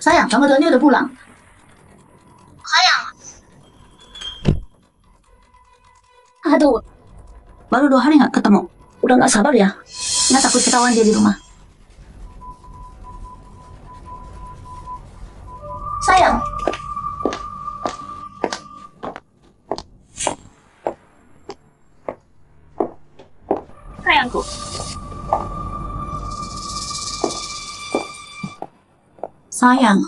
Sayang, sama Doni udah pulang. Sayang. Aduh, baru 2 hari nggak ketemu. Udah nggak sabar ya. Nggak takut ketahuan dia di rumah. Sayang. Sayangku. Sayang.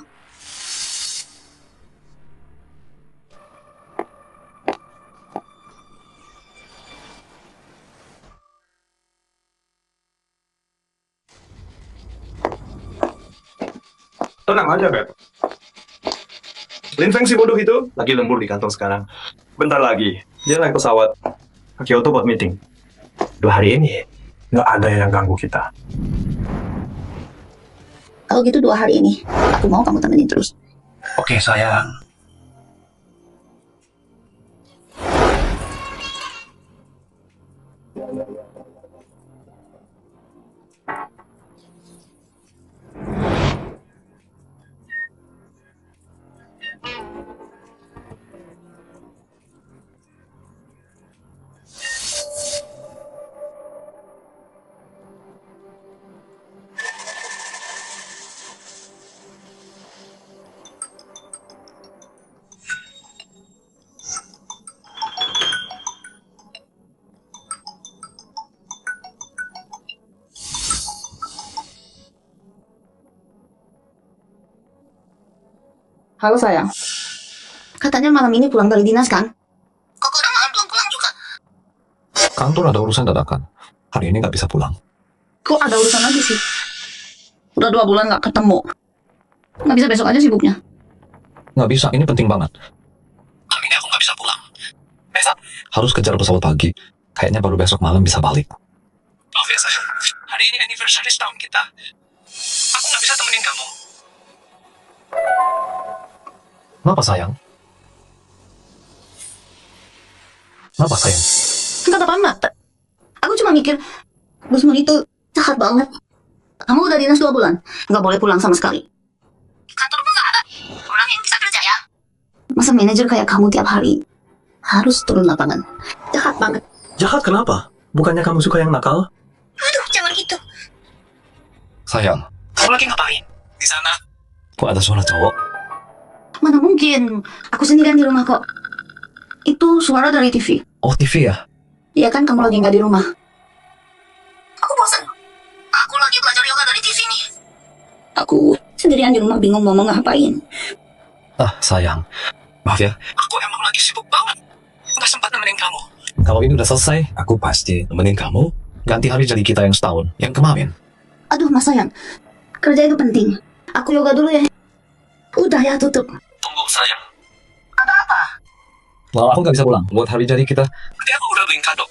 Tenang aja, Beb. Lin Feng si bodoh itu lagi lembur di kantor sekarang. Bentar lagi, dia naik pesawat ke Kyoto buat meeting. 2 hari ini, nggak ada yang ganggu kita. Kalau gitu 2 hari ini, aku mau kamu temenin terus. Oke, sayang. Halo sayang. Katanya malam ini pulang dari dinas kan? Kok udah malam belum pulang juga? Kantor ada urusan dadakan. Hari ini nggak bisa pulang. Kok ada urusan lagi sih? Udah 2 bulan nggak ketemu. Nggak bisa besok aja sibuknya? Nggak bisa, ini penting banget. Hari ini aku nggak bisa pulang. Besok harus kejar pesawat pagi. Kayaknya baru besok malam bisa balik. Maaf ya sayang, hari ini anniversary setahun kita. Aku nggak bisa temenin kamu. Kenapa sayang? Kenapa sayang? Enggak apa-apa. Aku cuma mikir, Gusman itu jahat banget. Kamu udah dinas 2 bulan, nggak boleh pulang sama sekali. Kantor pun nggak ada orang yang bisa kerja ya. Masa manajer kayak kamu tiap hari harus turun lapangan? Jahat banget. Jahat kenapa? Bukannya kamu suka yang nakal? Aduh, jangan gitu. Sayang, kamu lagi ngapain? Di sana. Kok ada suara cowok? Mana mungkin? Aku sendirian di rumah kok. Itu suara dari TV. Oh, TV ya? Iya kan kamu lagi nggak di rumah. Aku bosan. Aku lagi belajar yoga dari TV nih. Aku sendirian di rumah bingung mau ngapain. Ah, sayang. Maaf ya. Aku emang lagi sibuk banget. Nggak sempat nemenin kamu. Kalau ini udah selesai, aku pasti nemenin kamu. Ganti hari jadi kita yang setahun. Yang kemarin. Aduh, Mas sayang. Kerja itu penting. Aku yoga dulu ya. Udah ya, tutup. Tunggu, sayang. Ada apa? Well, aku nggak bisa pulang. Buat hari jadi kita. Tadi aku udah beliin kado.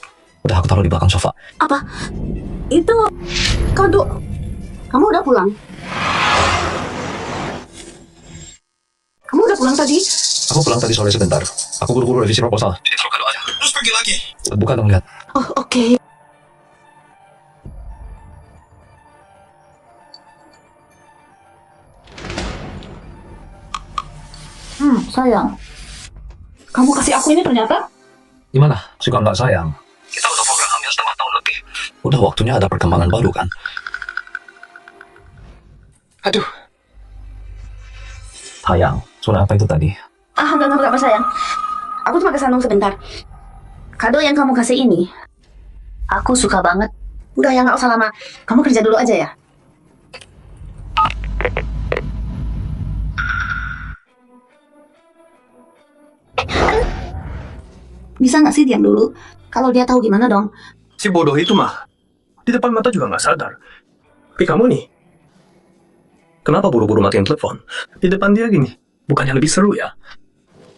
Udah aku taruh di belakang sofa. Apa? Itu kado. Kamu udah pulang? Kamu udah pulang tadi? Aku pulang tadi sore sebentar. Aku buru-buru revisi proposal. Jadi taruh kado aja. Terus pergi lagi. Buka dong, lihat. Oh, oke. Sayang. Kamu kasih aku ini ternyata? Gimana? Suka nggak sayang? Kita udah program hamil 1,5 tahun lebih. Udah waktunya ada perkembangan baru kan? Aduh. Sayang, suara apa itu tadi? Ah, enggak apa sayang. Aku cuma kesandung sebentar. Kado yang kamu kasih ini, aku suka banget. Udah ya, nggak usah lama. Kamu kerja dulu aja ya. Bisa nggak sih diam dulu? Kalau dia tahu gimana dong? Si bodoh itu mah, di depan mata juga nggak sadar. Tapi kamu nih, kenapa buru-buru matiin telepon? Di depan dia gini, bukannya lebih seru ya?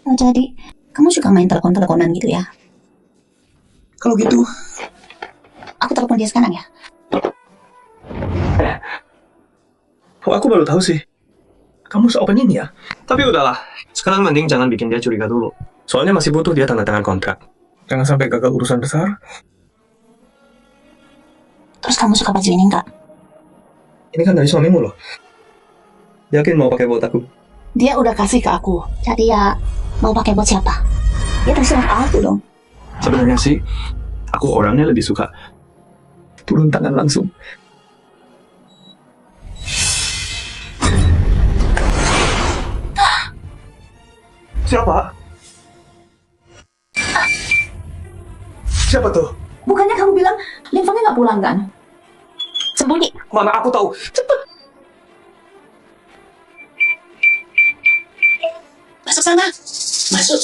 Oh, jadi kamu suka main telepon-teleponan gitu ya? Kalau gitu, aku telepon dia sekarang ya. Oh, aku baru tahu sih. Kamu se-open ini ya? Tapi udahlah, sekarang mending jangan bikin dia curiga dulu. Soalnya masih butuh dia tanda tangan kontrak. Jangan sampai gagal urusan besar. Terus kamu suka baju ini enggak? Ini kan dari suamimu loh. Yakin mau pakai bot aku? Dia udah kasih ke aku. Jadi ya, mau pakai bot siapa? Ya terserah aku dong. Sebenarnya sih, aku orangnya lebih suka turun tangan langsung. Siapa? Siapa tuh? Bukannya kamu bilang Linfangnya nggak pulang kan? Sembunyi. Mana aku tahu? Cepet. Masuk sana. Masuk.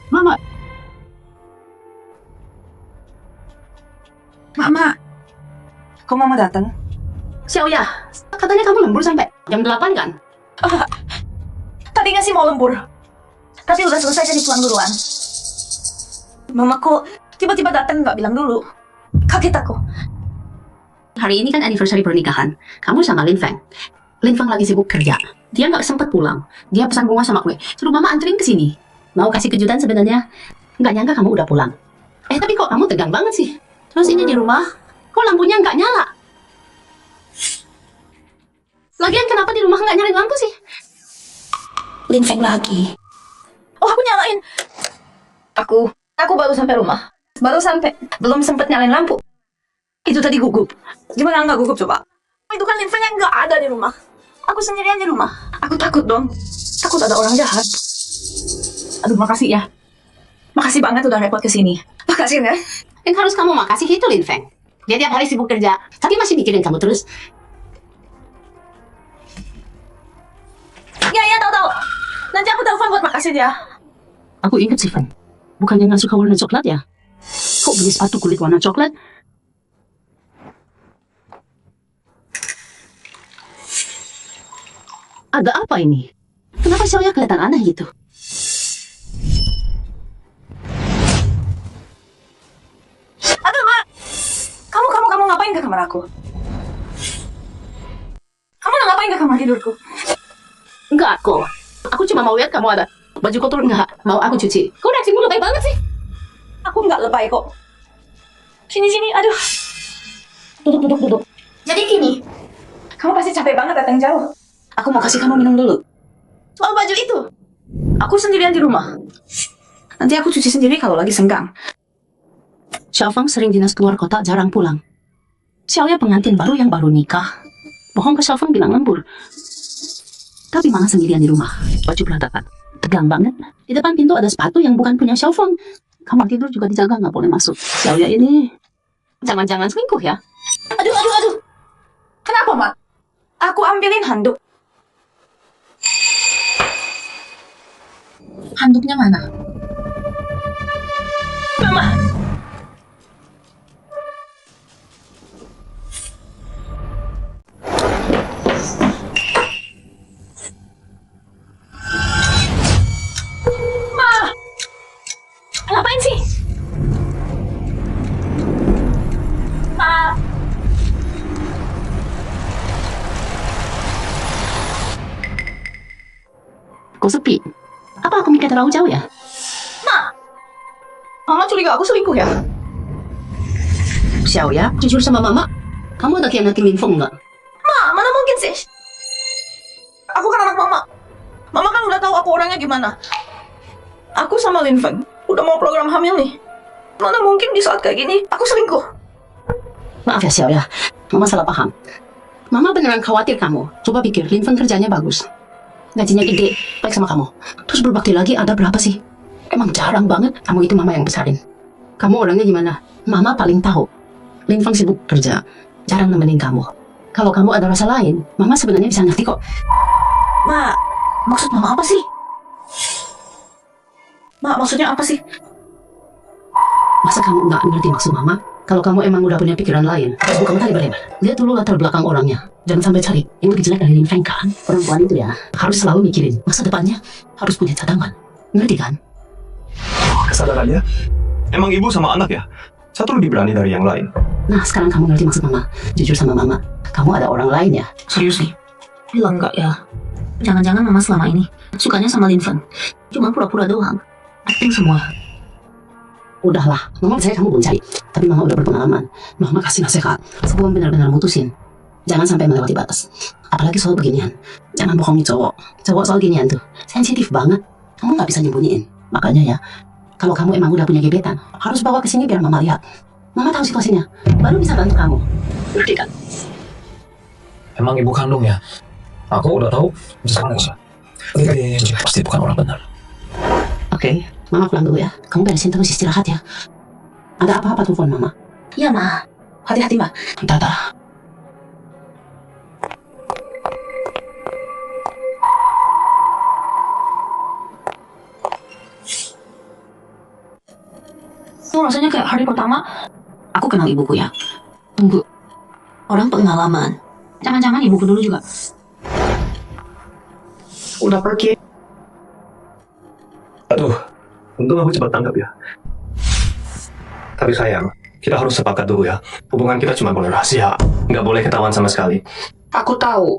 Mama. Mama. Kok Mama datang? Xiaoya, katanya kamu lembur sampai jam 8 kan? Tadi nggak sih mau lembur. Tapi udah selesai jadi pulang duluan. Mama kok tiba-tiba datang nggak bilang dulu. Kaget aku. Hari ini kan anniversary pernikahan. Kamu sama Lin Feng. Lin Feng lagi sibuk kerja. Dia nggak sempat pulang. Dia pesan bunga sama kue. Suruh Mama anterin ke sini. Mau kasih kejutan sebenarnya. Nggak nyangka kamu udah pulang. Tapi kok kamu tegang banget sih? Terus ini di rumah, kok lampunya nggak nyala? Lagian kenapa di rumah nggak nyalain lampu sih? Lin Feng lagi. Oh, aku nyalain. Aku baru sampai rumah. Baru sampai. Belum sempet nyalain lampu. Itu tadi gugup. Gimana nggak gugup coba? Itu kan Lin Feng yang nggak ada di rumah. Aku sendirian di rumah. Aku takut dong. Takut ada orang jahat. Aduh, makasih ya. Makasih banget udah repot kesini. Makasih ya. Yang harus kamu makasih itu Lin Feng. Dia tiap hari sibuk kerja, tapi masih mikirin kamu terus. Ya, tahu. Nanti aku telepon buat makasih dia. Aku ingat sih, Feng. Bukannya nggak suka warna coklat ya? Kok beli sepatu kulit warna coklat? Ada apa ini? Kenapa Xiaoya kelihatan aneh gitu? Aduh, Ma. Kamu ngapain ke kamar aku? Kamu ngapain ke kamar tidurku? Enggak kok. Aku cuma mau lihat kamu ada baju kotor nggak? Mau aku cuci. Kok reaksimu lebay banget sih? Aku nggak lebay kok. Sini, aduh. Duduk. Jadi gini, kamu pasti capek banget datang jauh. Aku mau kasih kamu minum dulu. Soal baju itu, aku sendirian di rumah. Nanti aku cuci sendiri kalau lagi senggang. Xiaofeng sering dinas keluar kota, jarang pulang. Xiaoya pengantin baru yang baru nikah. Bohong ke Xiaofeng bilang lembur. Tapi malah sendirian di rumah, baju berantakan. Tegang banget. Di depan pintu ada sepatu yang bukan punya Xiaofeng. Kamar tidur juga dijaga, nggak boleh masuk. Xiaoya ini jangan-jangan selingkuh ya? Aduh. Kenapa, Mak? Aku ambilin handuk. Handuknya mana? Mama. Ngapain sih? Kok sepi? Apa aku mikir terlalu jauh ya? Mama curiga aku selingkuh ya? Xiaoya, jujur sama Mama. Kamu ada khianatin Lin Feng nggak? Mana mungkin sih? Aku kan anak Mama. Mama kan udah tahu aku orangnya gimana. Aku sama Lin Feng udah mau program hamil nih. Mana mungkin di saat kayak gini aku selingkuh? Maaf ya Xiaoya, Mama salah paham. Mama beneran khawatir kamu. Coba pikir, Lin Feng kerjanya bagus. Gajinya gede, baik sama kamu. Terus berbakti lagi ada berapa sih? Emang jarang banget kamu itu Mama yang besarin. Kamu orangnya gimana? Mama paling tahu. Lin Feng sibuk kerja, jarang nemenin kamu. Kalau kamu ada rasa lain, Mama sebenarnya bisa ngerti kok. Ma, maksud Mama apa sih? Ma, maksudnya apa sih? Masa kamu nggak ngerti maksud Mama? Kalau kamu emang udah punya pikiran lain, terus bukan tadi lebar. Lihat dulu latar belakang orangnya. Jangan sampai cari yang lebih jelek dari Lin Feng kan. Perempuan itu ya, harus selalu mikirin masa depannya, harus punya cadangan. Ngerti kan? Kesadarannya? Emang ibu sama anak ya? Satu lebih berani dari yang lain. Nah, sekarang kamu ngerti maksud Mama. Jujur sama Mama, kamu ada orang lain ya? Serius nih? Bilang enggak ya? Jangan-jangan mama selama ini sukanya sama Linfen. Cuma pura-pura doang. Acting semua. Udahlah, mama percaya kamu belum cari. Tapi mama udah berpengalaman. Mama kasih nasihat sebelum benar-benar mutusin. Jangan sampai melewati batas. Apalagi soal beginian. Jangan bohongi cowok. Cowok soal ginian tuh sensitif banget. Kamu nggak bisa nyembunyiin. Makanya ya, kalau kamu emang udah punya gebetan, harus bawa ke sini biar mama lihat. Mama tahu situasinya, baru bisa bantu kamu. Ngerti kan? Emang ibu kandung ya? Aku udah tahu, sekarang nggak usah. Pasti bukan orang benar. Oke, mama pulang dulu ya. Kamu beresin terus istirahat ya. Ada apa-apa telepon mama. Iya, Ma. Hati-hati, Ma. Dadah. Tuh rasanya kayak hari pertama aku kenal ibuku ya. Tunggu. Orang pengalaman. Jangan-jangan ibuku dulu juga. Udah pergi. Aduh, untung aku cepat tanggap ya. Tapi sayang, kita harus sepakat dulu ya. Hubungan kita cuma boleh rahasia, nggak boleh ketahuan sama sekali. Aku tahu.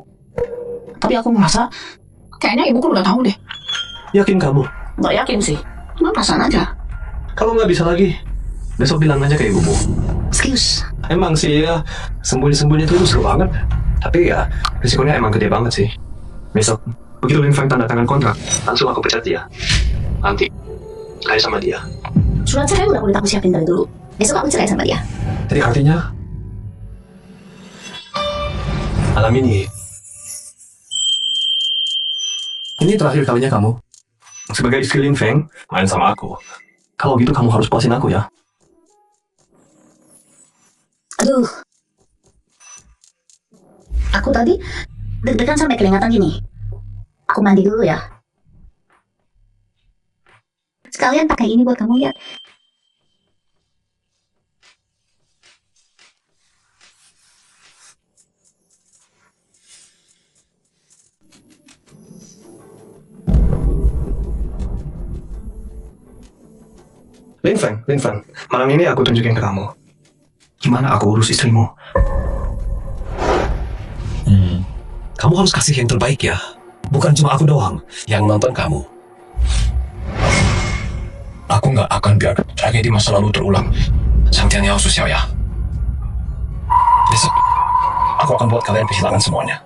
Tapi aku merasa kayaknya ibuku udah tahu deh. Yakin kamu? Nggak yakin sih. Cuma perasaan aja. Kalau nggak bisa lagi, besok bilang aja ke ibumu. Excuse. Emang sih ya, sembunyi-sembunyi itu seru banget. Tapi ya, risikonya emang gede banget sih. Besok, begitu Lin Feng tanda tangan kontrak, langsung aku pecat dia. Nanti, kayak sama dia. Surat cerai udah aku siapin dari dulu. Besok aku cerai sama dia. Jadi artinya, malam ini terakhir kalinya kamu sebagai istri Lin Feng main sama aku. Kalau gitu kamu harus puasin aku ya. Aduh. Aku tadi deg-degan sampai kelihatan gini. Aku mandi dulu ya. Sekalian pakai ini buat kamu lihat. Lin Feng, malam ini aku tunjukin ke kamu gimana aku urus istrimu. Kamu harus kasih yang terbaik ya. Bukan cuma aku doang yang nonton kamu. Aku nggak akan biarkan tragedi masa lalu terulang. Santiannya susah ya. Besok, aku akan buat kalian kehilangan semuanya.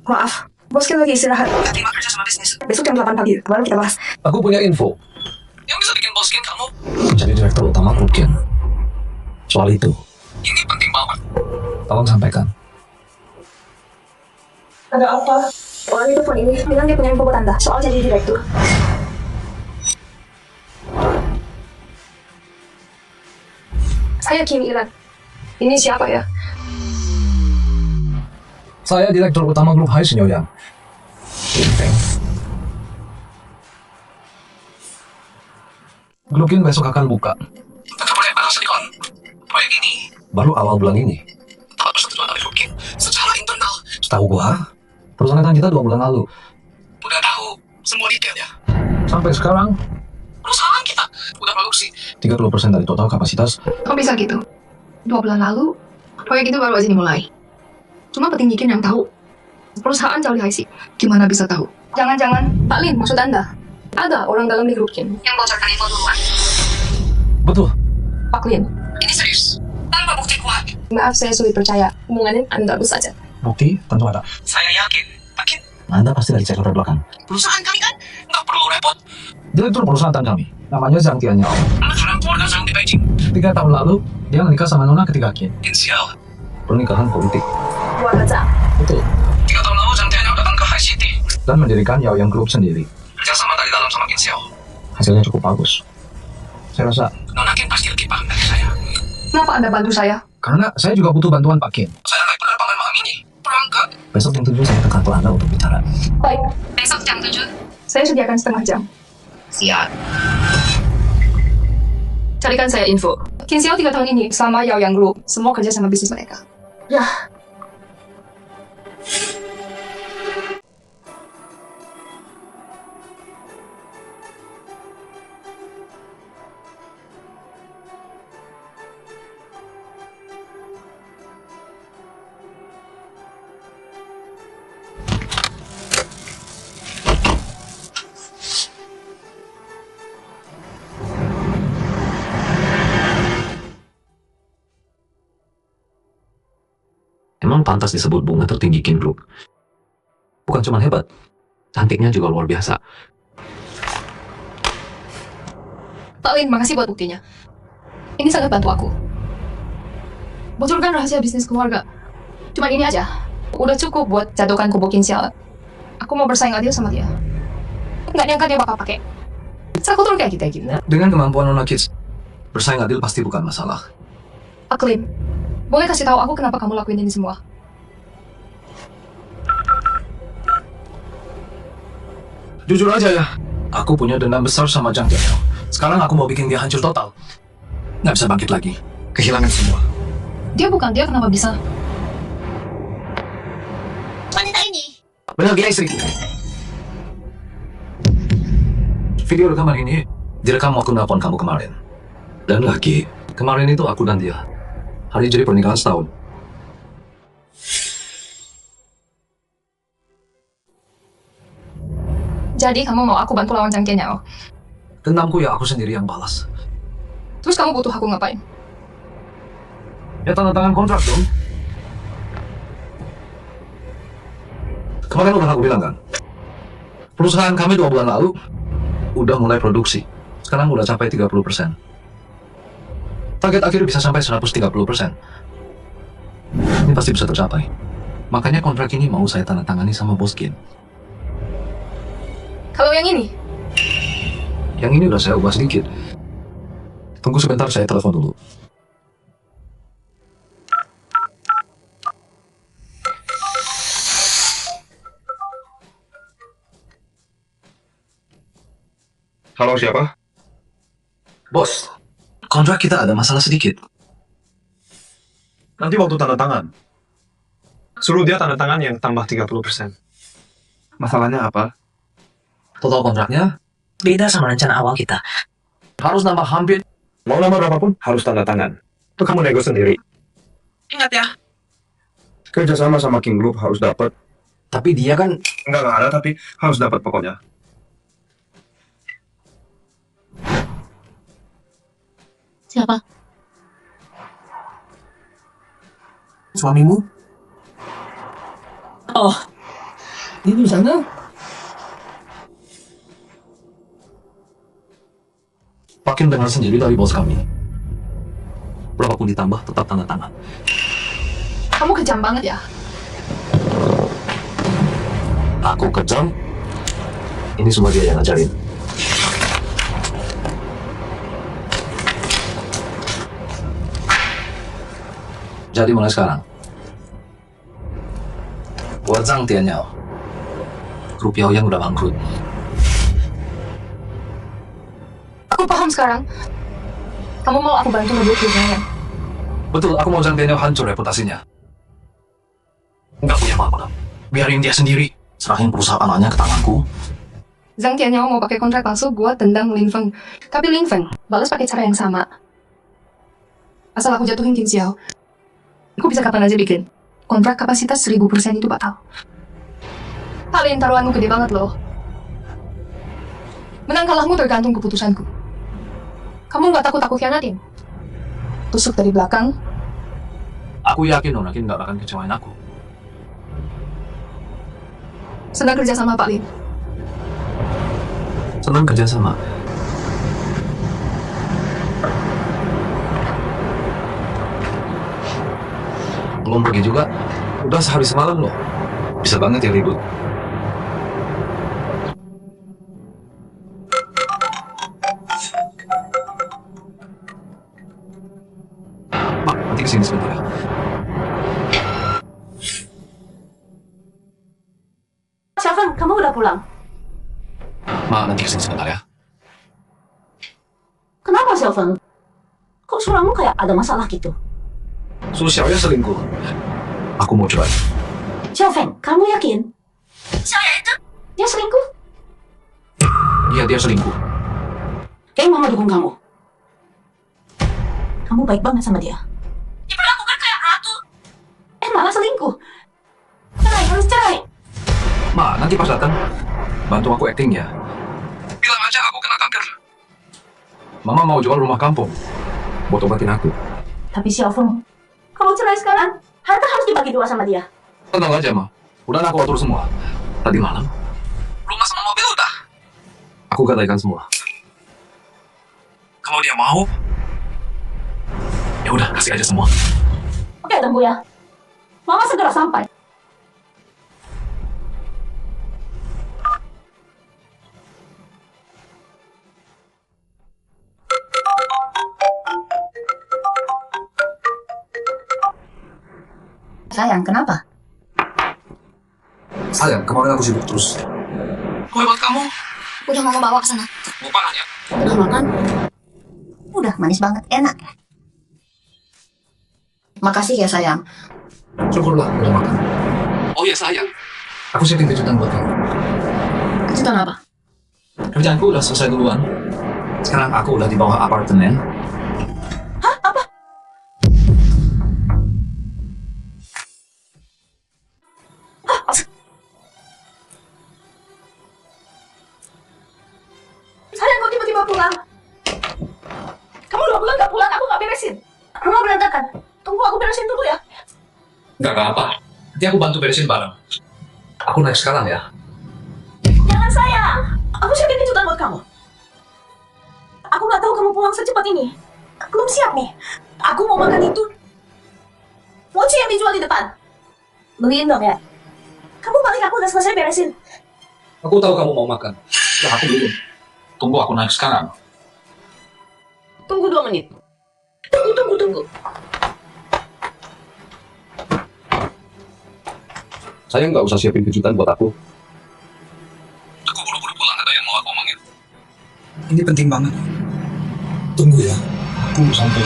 Maaf, bos kan lagi istirahat. Terima kerja sama bisnis. Besok jam 8 pagi, baru kita bahas. Aku punya info yang bisa bikin bos Kin kamu jadi direktur utama grup Kin. Soal itu, ini penting banget. Tolong sampaikan. Ada apa? Orang itu phone ini bilang dia punya info buat Anda soal jadi direktur. Saya Kim Ilan. Ini siapa ya? Saya direktur utama grup Hai Sinyoyang. Grup Kin besok akan buka. Tidak boleh bahas Nikon. Proyek ini baru awal bulan ini. Tanpa persetujuan dari grup Kin secara internal. Setahu gua, perusahaan kita 2 bulan lalu. Udah tahu semua detailnya. Sampai sekarang, perusahaan kita udah produksi 30% dari total kapasitas. Kok bisa gitu? 2 bulan lalu, proyek itu baru aja dimulai. Cuma petinggi Kin yang tahu. Perusahaan jauh di IC. Gimana bisa tahu? Jangan-jangan Pak Lin maksud Anda? Ada orang dalam di grup Kin yang bocorkan info duluan. Betul. Pak Lin. Ini serius, tanpa bukti kuat. Maaf, saya sulit percaya. Hubungannya Anda bagus saja. Bukti tentu ada. Saya yakin, makin Anda pasti dari cek latar belakang. perusahaan kami kan nggak perlu repot. Direktur perusahaan kami, namanya Zhang Tianyao. Anak orang keluarga Zhang di Beijing. 3 tahun lalu, dia menikah sama Nona ketiga Kin. Inisial. Pernikahan politik. Buat baca. Betul. 3 tahun lalu Zhang Tianyao datang ke High City. Dan mendirikan Yao Yang Group sendiri. Kerjasama dari dalam sama Kin Xiao. Hasilnya cukup bagus. Saya rasa, Nona Kin pasti lebih paham dari saya. Kenapa Anda bantu saya? karena saya juga butuh bantuan Pak Kin. Saya naik penerbangan malam ini. Berangkat. Besok jam 7 saya ke kantor Anda untuk bicara. Baik, Besok jam 7. saya sediakan setengah jam. Siap. Carikan saya info. Kin Xiao 3 tahun ini sama Yao Yang Group, semua kerja sama bisnis mereka. Ya, Emang pantas disebut bunga tertinggi King Group. Bukan cuma hebat, cantiknya juga luar biasa. Pak Lin, makasih buat buktinya. Ini sangat bantu aku. Bocorkan rahasia bisnis keluarga. Cuma ini aja. Udah cukup buat jatuhkan kubu Kinsial. Aku mau bersaing adil sama dia. Nggak nyangka dia bakal pakai cara kotor kayak kita gitu. Dengan kemampuan Nona Kids, bersaing adil pasti bukan masalah. Pak Lin, boleh kasih tahu aku kenapa kamu lakuin ini semua? Jujur aja ya, aku punya dendam besar sama Jang Daniel. Sekarang aku mau bikin dia hancur total. Nggak bisa bangkit lagi. Kehilangan semua. Dia bukan dia, kenapa bisa? Wanita ini. Benar dia istriku. Video rekaman ini direkam waktu nelpon kamu kemarin. Dan lagi, kemarin itu aku dan dia. Hari jadi pernikahan setahun. Jadi kamu mau aku bantu lawan Jang Daniel? Dendamku ya aku sendiri yang balas. Terus kamu butuh aku ngapain? Ya tanda tangan kontrak dong. Kemarin udah aku bilang kan, perusahaan kami 2 bulan lalu udah mulai produksi. Sekarang udah capai 30%. Target akhir bisa sampai 130%. Ini pasti bisa tercapai. Makanya kontrak ini mau saya tanda tangani sama bos Gin. Kalau yang ini? Yang ini udah saya ubah sedikit. Tunggu sebentar, saya telepon dulu. Halo, siapa? Bos, kontrak kita ada masalah sedikit. Nanti waktu tanda tangan. Suruh dia tanda tangan yang tambah 30%. Masalahnya apa? Total kontraknya Beda sama rencana awal kita. harus nambah hampir. Mau nama berapapun, harus tanda tangan. Itu kamu nego sendiri. Ingat ya, Kerjasama sama King Group harus dapat. Tapi dia kan Enggak ada, tapi harus dapat pokoknya. Siapa? suamimu. Oh, ini di sana. Pakin dengar sendiri dari bos kami. Berapapun ditambah, tetap tanda tangan. Kamu kejam banget ya. Aku kejam. Ini semua dia yang ngajarin. Jadi mulai sekarang, buat Zhang Tianyao, grup Yaoyang udah bangkrut. Aku paham sekarang. Kamu mau aku bantu ngebuat perusahaan. Betul, aku mau Zhang Tianyao hancur reputasinya. Nggak punya apa-apa. Biarin dia sendiri. Serahin perusahaan anaknya ke tanganku. Zhang Tianyao mau pakai kontrak palsu buat tendang Lin Feng. Tapi Lin Feng balas pakai cara yang sama. Asal aku jatuhin Qin Xiao, aku bisa kapan aja bikin. Kontrak kapasitas 1000% itu batal. Kalian taruhanmu gede banget loh. Menang kalahmu tergantung keputusanku. Kamu nggak takut aku khianatin? Tusuk dari belakang. Aku yakin Nona Kin nggak akan kecewain aku. Senang kerja sama Pak Lin. Senang kerja sama. Belum pergi juga, udah sehari semalam loh. Bisa banget ya ribut. Mak, nanti kesini sebentar ya. Xiaofeng, kamu udah pulang? Mak, nanti kesini sebentar ya. Kenapa Xiaofeng? Kok suaramu kayak ada masalah gitu? Su Xiaoya selingkuh. Aku mau cerai. Xiaofeng, kamu yakin? Saya itu. Dia selingkuh? Iya, dia selingkuh. Kayaknya mama dukung kamu. Kamu baik banget sama dia. Diperlakukan kayak ratu. Malah selingkuh. Cerai, harus cerai. Ma, nanti pas datang, bantu aku acting ya. bilang aja aku kena kanker. Mama mau jual rumah kampung buat obatin aku. Tapi Xiaofeng, kalau cerai sekarang, Harta harus dibagi dua sama dia. Tenang aja, Ma. Udah aku atur semua. Tadi malam, Rumah sama mobil udah. aku gadaikan semua. Kalau dia mau, Ya udah, kasih aja semua. Oke, tunggu ya. Mama segera sampai. Sayang, kenapa? Sayang, kemarin aku sibuk terus. kue buat kamu. Udah mama bawa ke sana. Lupa nanya. Udah makan? Udah, manis banget, enak. Makasih ya sayang. Syukurlah udah makan. Oh iya sayang. Aku siapin kejutan buat kamu. Kejutan apa? Kerjaanku udah selesai duluan. Sekarang aku udah di bawah apartemen. Sayang, kok tiba-tiba pulang? Kamu 2 bulan gak pulang, aku gak beresin. Rumah berantakan. Tunggu aku beresin dulu ya. Gak apa. Nanti aku bantu beresin barang. Aku naik sekarang ya. Jangan sayang. Aku siapin kejutan buat kamu. Aku gak tahu kamu pulang secepat ini. Belum siap nih. Aku mau makan itu. Mochi yang dijual di depan. Beliin dong ya. Kamu balik, aku udah selesai beresin. Aku tahu kamu mau makan. Ya aku belum. Tunggu aku naik sekarang. Tunggu 2 menit. Tunggu. Saya nggak usah siapin kejutan buat aku. Aku buru-buru pulang, ada yang mau aku omongin. Ini penting banget. Tunggu ya. Aku sampai.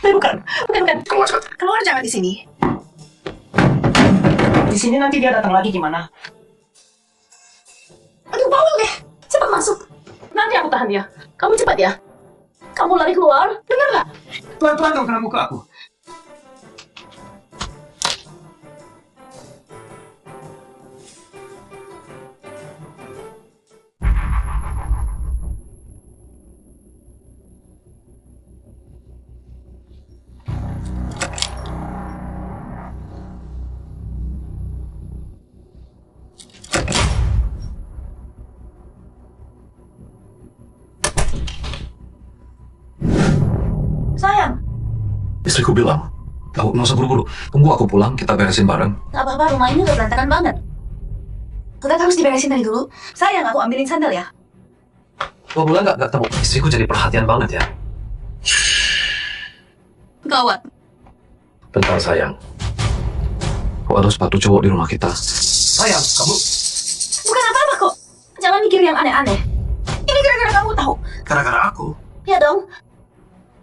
Bukan. Keluar cepat. Keluar jangan di sini. Di sini nanti dia datang lagi gimana? Aduh, bawel deh. Cepat masuk. Nanti aku tahan dia. Kamu cepat ya. Kamu lari keluar, dengar nggak? Pelan-pelan dong kena muka aku. Sayang, Istriku bilang, "Kau nggak usah buru-buru. Tunggu aku pulang, kita beresin bareng." nggak apa-apa, rumah ini udah berantakan banget. Tetap harus diberesin dari dulu. Sayang, aku ambilin sandal ya. 2 bulan nggak ketemu. Istriku jadi perhatian banget ya. Gawat. Bentar sayang. Kok ada sepatu cowok di rumah kita? Sayang, kamu Bukan apa-apa kok. Jangan mikir yang aneh-aneh. Ini gara-gara kamu tahu. gara-gara aku. Ya dong.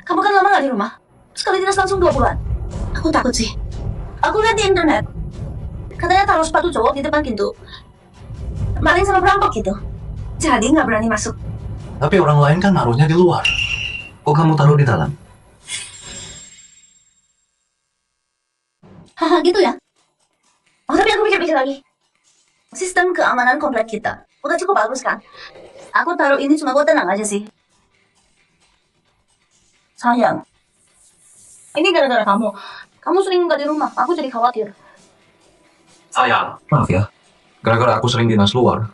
Kamu kan lama nggak di rumah. Sekali dinas langsung 2 bulan. Aku takut sih. Aku lihat di internet. Katanya taruh sepatu cowok di depan pintu. Maling sama perampok gitu. Jadi nggak berani masuk. Tapi orang lain kan naruhnya di luar. Kok kamu taruh di dalam? Haha, gitu ya. Oh, tapi aku pikir-pikir lagi. Sistem keamanan komplek kita udah cukup bagus kan? Aku taruh ini cuma buat tenang aja sih. Sayang. Ini gara-gara kamu. Kamu sering nggak di rumah. Aku jadi khawatir. Sayang. Maaf ya. Gara-gara aku sering dinas luar,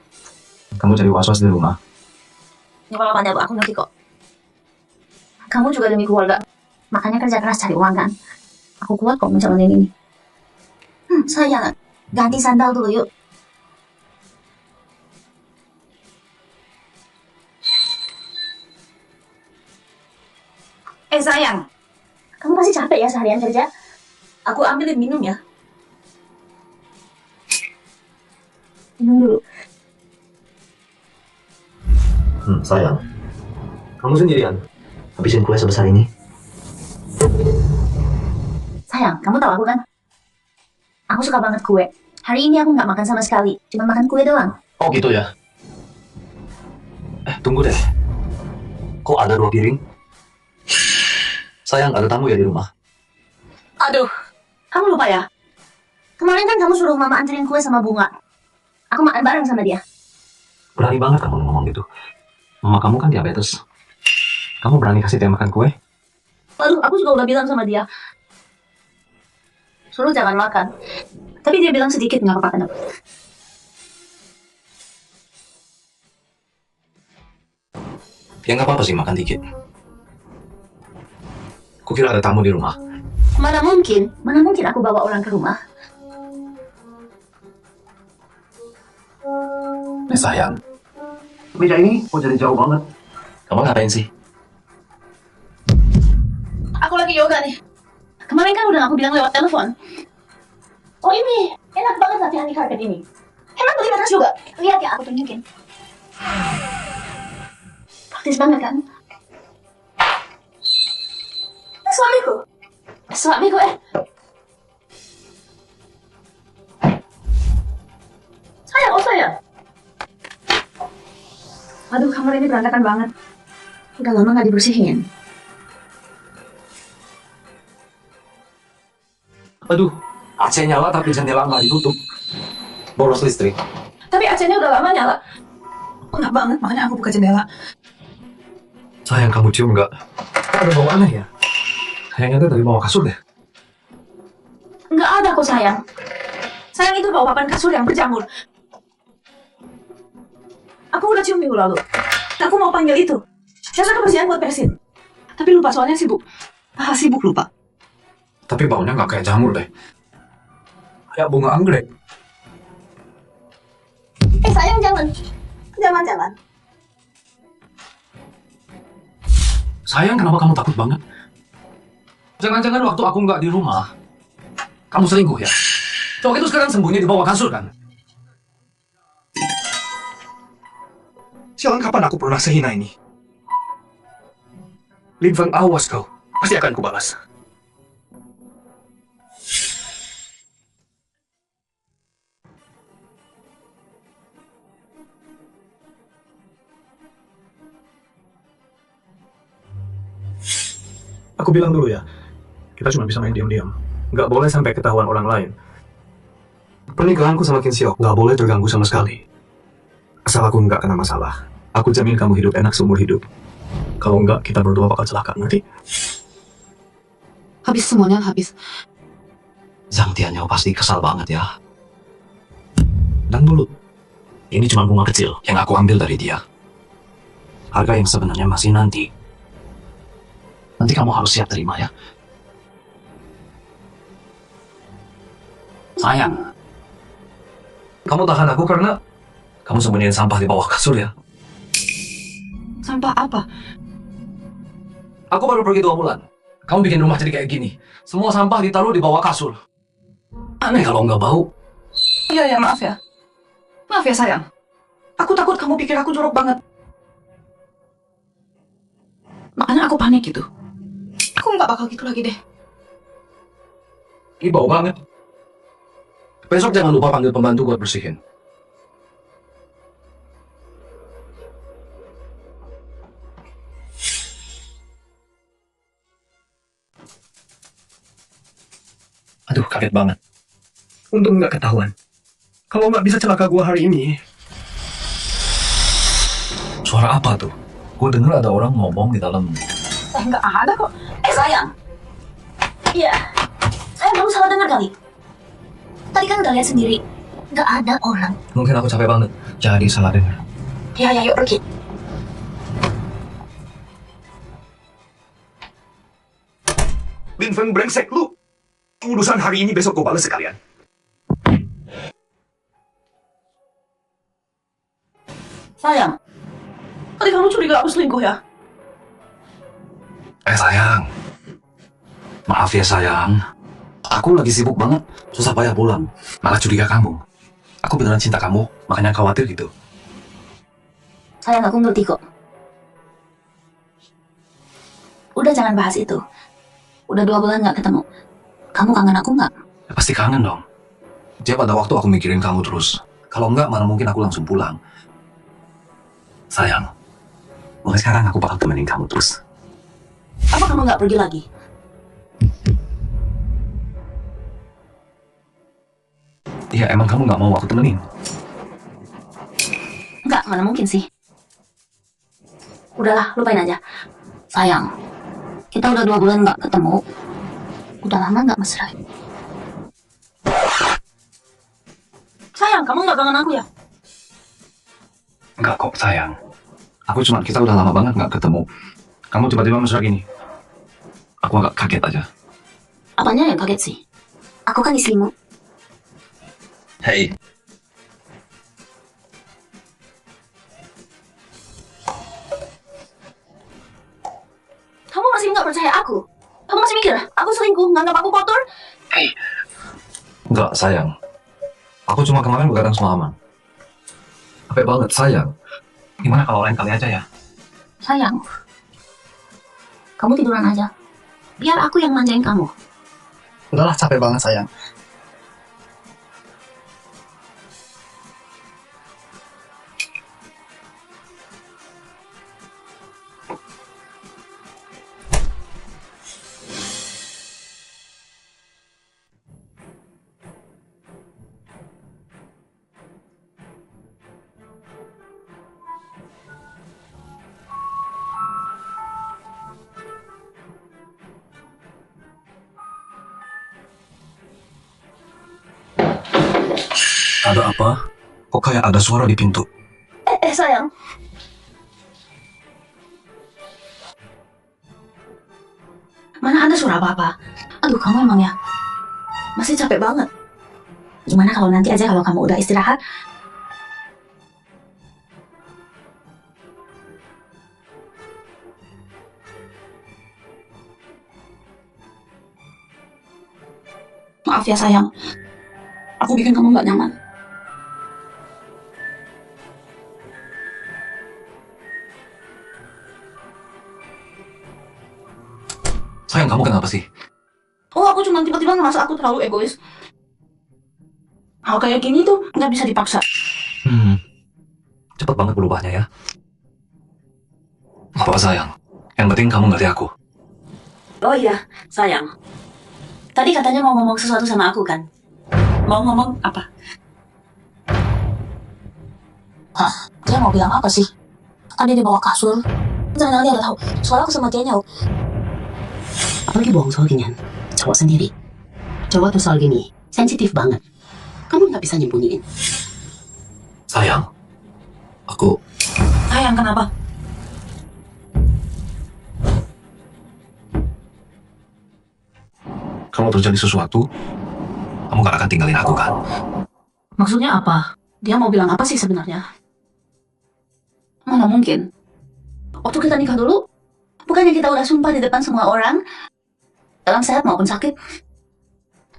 kamu jadi was-was di rumah. Nggak apa-apa, aku ngerti kok. Kamu juga demi keluarga. Makanya kerja keras cari uang kan? Aku kuat kok menjalanin ini. Sayang. Ganti sandal dulu yuk. Sayang. Kamu pasti capek ya seharian kerja? Aku ambilin minum ya. Minum dulu. Sayang. Kamu sendirian. Habisin kue sebesar ini. Sayang, kamu tahu aku kan? Aku suka banget kue. Hari ini aku nggak makan sama sekali. Cuma makan kue doang. Oh gitu ya. Tunggu deh. Kok ada 2 piring? Sayang, ada tamu ya di rumah. Aduh, kamu lupa ya? Kemarin kan kamu suruh mama anterin kue sama bunga. Aku makan bareng sama dia. Berani banget kamu ngomong gitu. Mama kamu kan diabetes. Kamu berani kasih dia makan kue? Lalu aku juga udah bilang sama dia. suruh jangan makan. Tapi dia bilang sedikit nggak apa-apa kenapa. Ya nggak apa-apa sih makan dikit. Kukira ada tamu di rumah. Mana mungkin aku bawa orang ke rumah. Sayang, Meja ini kok jadi jauh banget? kamu ngapain sih? Aku lagi yoga nih. Kemarin kan udah aku bilang lewat telepon. Oh ini, enak banget latihan di karpet ini. Emang beli batas yoga? Lihat ya, aku tunjukin. Praktis banget kan? Suamiku sayang. Aduh, kamar ini berantakan banget. Udah lama gak dibersihin. Aduh, AC nyala tapi jendela nggak ditutup. Boros listrik. Tapi AC-nya udah lama nyala. Enak banget, makanya aku buka jendela. Sayang, kamu cium nggak? Ada bau aneh ya? Kayaknya itu dari bawah kasur deh. Nggak ada kok sayang. Sayang itu bawa papan kasur yang berjamur. Aku udah cium minggu lalu. Aku mau panggil itu. Jasa kebersihan buat beresin. Tapi lupa soalnya sibuk. Sibuk lupa. Tapi baunya nggak kayak jamur deh. Kayak bunga anggrek. Sayang jangan. Sayang, kenapa kamu takut banget? Jangan-jangan waktu aku nggak di rumah, kamu selingkuh ya? Cowok itu sekarang sembunyi di bawah kasur kan? Sialan, kapan aku pernah sehina ini? Lin Feng, awas kau. Pasti akan kubalas. Aku bilang dulu ya, kita cuma bisa main diam-diam. Nggak boleh sampai ketahuan orang lain. Pernikahanku sama Kim Seok nggak boleh terganggu sama sekali. Asal aku nggak kena masalah, aku jamin kamu hidup enak seumur hidup. Kalau nggak, kita berdua bakal celaka, ngerti? Semuanya habis. Zhang Tianyao pasti kesal banget ya. Dan dulu, ini cuma bunga kecil yang aku ambil dari dia. Harga yang sebenarnya masih nanti. Nanti kamu harus siap terima ya. Sayang, kamu tahan aku karena kamu sembunyiin sampah di bawah kasur ya. Sampah apa? Aku baru pergi 2 bulan. Kamu bikin rumah jadi kayak gini. Semua sampah ditaruh di bawah kasur. Aneh kalau nggak bau. Iya, maaf ya. Maaf ya, sayang. Aku takut kamu pikir aku jorok banget. Makanya aku panik gitu. Aku nggak bakal gitu lagi deh. Ini bau banget. Besok jangan lupa panggil pembantu buat bersihin. Aduh, kaget banget. Untung nggak ketahuan. Kalau nggak bisa celaka gua hari ini. Suara apa tuh? Gue denger ada orang ngomong di dalam. Nggak ada kok. Sayang. Iya. Saya baru salah dengar kali. Tadi kan udah lihat sendiri. Nggak ada orang. Mungkin aku capek banget, jadi salah dengar. Ya, yuk pergi. Lin Feng, brengsek lu. Urusan hari ini besok gue balas sekalian. Sayang. Tadi kamu curiga aku selingkuh ya? Sayang. Maaf ya sayang. Aku lagi sibuk banget, susah payah pulang. Malah curiga kamu. Aku beneran cinta kamu, makanya khawatir gitu. Sayang, aku ngerti kok. Udah jangan bahas itu. Udah 2 bulan nggak ketemu. Kamu kangen aku nggak? Ya, pasti kangen dong. Tiap ada waktu aku mikirin kamu terus. Kalau enggak, mana mungkin aku langsung pulang. Sayang, mulai sekarang aku bakal temenin kamu terus. Apa kamu nggak pergi lagi? Iya, emang kamu nggak mau aku temenin? Nggak, mana mungkin sih. Udahlah, lupain aja. Sayang, kita udah 2 bulan nggak ketemu. Udah lama nggak mesra. Sayang, kamu nggak kangen aku ya? Enggak kok, sayang. Kita udah lama banget nggak ketemu. Kamu tiba-tiba mesra gini. Aku agak kaget aja. Apanya yang kaget sih? Aku kan istrimu. Hey, Kamu masih nggak percaya aku? Kamu masih mikir aku selingkuh, nganggap aku kotor? enggak sayang. Aku cuma kemarin begadang semalaman. Capek banget, sayang. Gimana kalau lain kali aja ya? Sayang, kamu tiduran aja. Biar aku yang manjain kamu. Udahlah, capek banget, sayang. Ada apa? Kok kayak ada suara di pintu? Sayang. Mana ada suara apa-apa? Aduh, kamu emang ya masih capek banget. Gimana kalau nanti aja kalau kamu udah istirahat? Maaf ya sayang, aku bikin kamu nggak nyaman. Sayang, kamu kenapa sih? Oh, aku cuma tiba-tiba ngerasa aku terlalu egois. Hal kayak gini tuh nggak bisa dipaksa. Cepat banget berubahnya ya. Apa sayang? Yang penting kamu ngerti aku. Oh iya, sayang. Tadi katanya mau ngomong sesuatu sama aku kan? Mau ngomong apa? Hah, dia mau bilang apa sih? Kan dia di bawah kasur. Jangan dia udah tahu. Soalnya aku sama dia nyaut. Apalagi bohong soal ginian. Cowok sendiri. Cowok tuh soal gini sensitif banget. Kamu nggak bisa nyembunyiin. Sayang, aku... Sayang, kenapa? Kalau terjadi sesuatu, kamu gak akan tinggalin aku kan? Maksudnya apa? Dia mau bilang apa sih sebenarnya? Mana mungkin? Waktu kita nikah dulu, bukannya kita udah sumpah di depan semua orang, dalam sehat maupun sakit,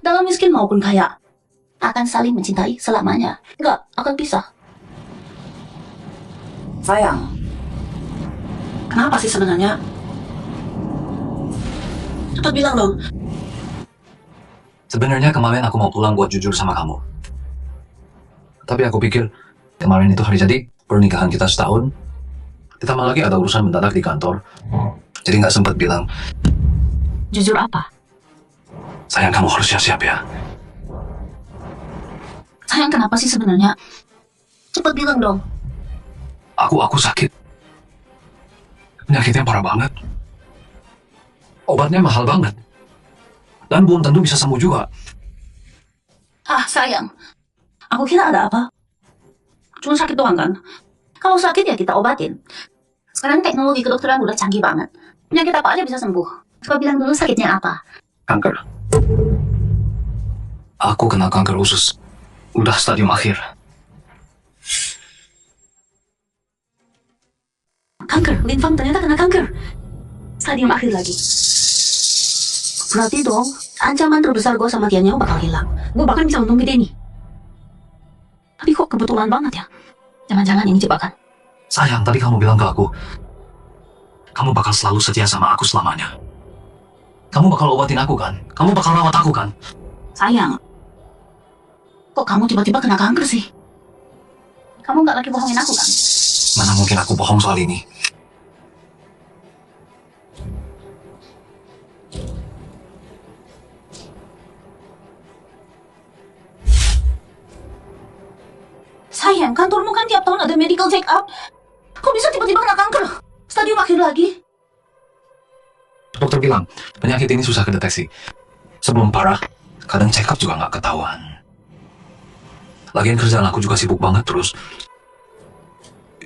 dalam miskin maupun kaya, akan saling mencintai selamanya. Enggak, akan pisah. Sayang, kenapa sih sebenarnya? Cepat bilang dong. Sebenarnya kemarin aku mau pulang buat jujur sama kamu. Tapi aku pikir kemarin itu hari jadi pernikahan kita setahun. Ditambah lagi ada urusan mendadak di kantor. Jadi nggak sempat bilang. Jujur apa? Sayang, kamu harus siap-siap ya. Sayang, kenapa sih sebenarnya? Cepat bilang dong. Aku sakit. Penyakitnya parah banget. Obatnya mahal banget. Dan belum tentu bisa sembuh juga. Ah, sayang. Aku kira ada apa? Cuma sakit doang kan? Kalau sakit ya kita obatin. Sekarang teknologi kedokteran udah canggih banget. Penyakit apa aja bisa sembuh. Coba bilang dulu sakitnya apa? Kanker. Aku kena kanker usus. Udah stadium akhir. Kanker, Linfang ternyata kena kanker. Stadium akhir lagi. Berarti dong, ancaman terbesar gue sama Tianya bakal hilang. Gue bahkan bisa untung gede nih. Tapi kok kebetulan banget ya? Jangan-jangan ini jebakan. Sayang, tadi kamu bilang ke aku, kamu bakal selalu setia sama aku selamanya. Kamu bakal obatin aku kan? Kamu bakal rawat aku kan? Sayang, kok kamu tiba-tiba kena kanker sih? Kamu nggak lagi bohongin aku kan? Mana mungkin aku bohong soal ini? Sayang, kantormu kan tiap tahun ada medical check up. Kok bisa tiba-tiba kena kanker? Stadium akhir lagi. Dokter bilang, penyakit ini susah kedeteksi. Sebelum parah, kadang check up juga nggak ketahuan. Lagian kerjaan aku juga sibuk banget terus.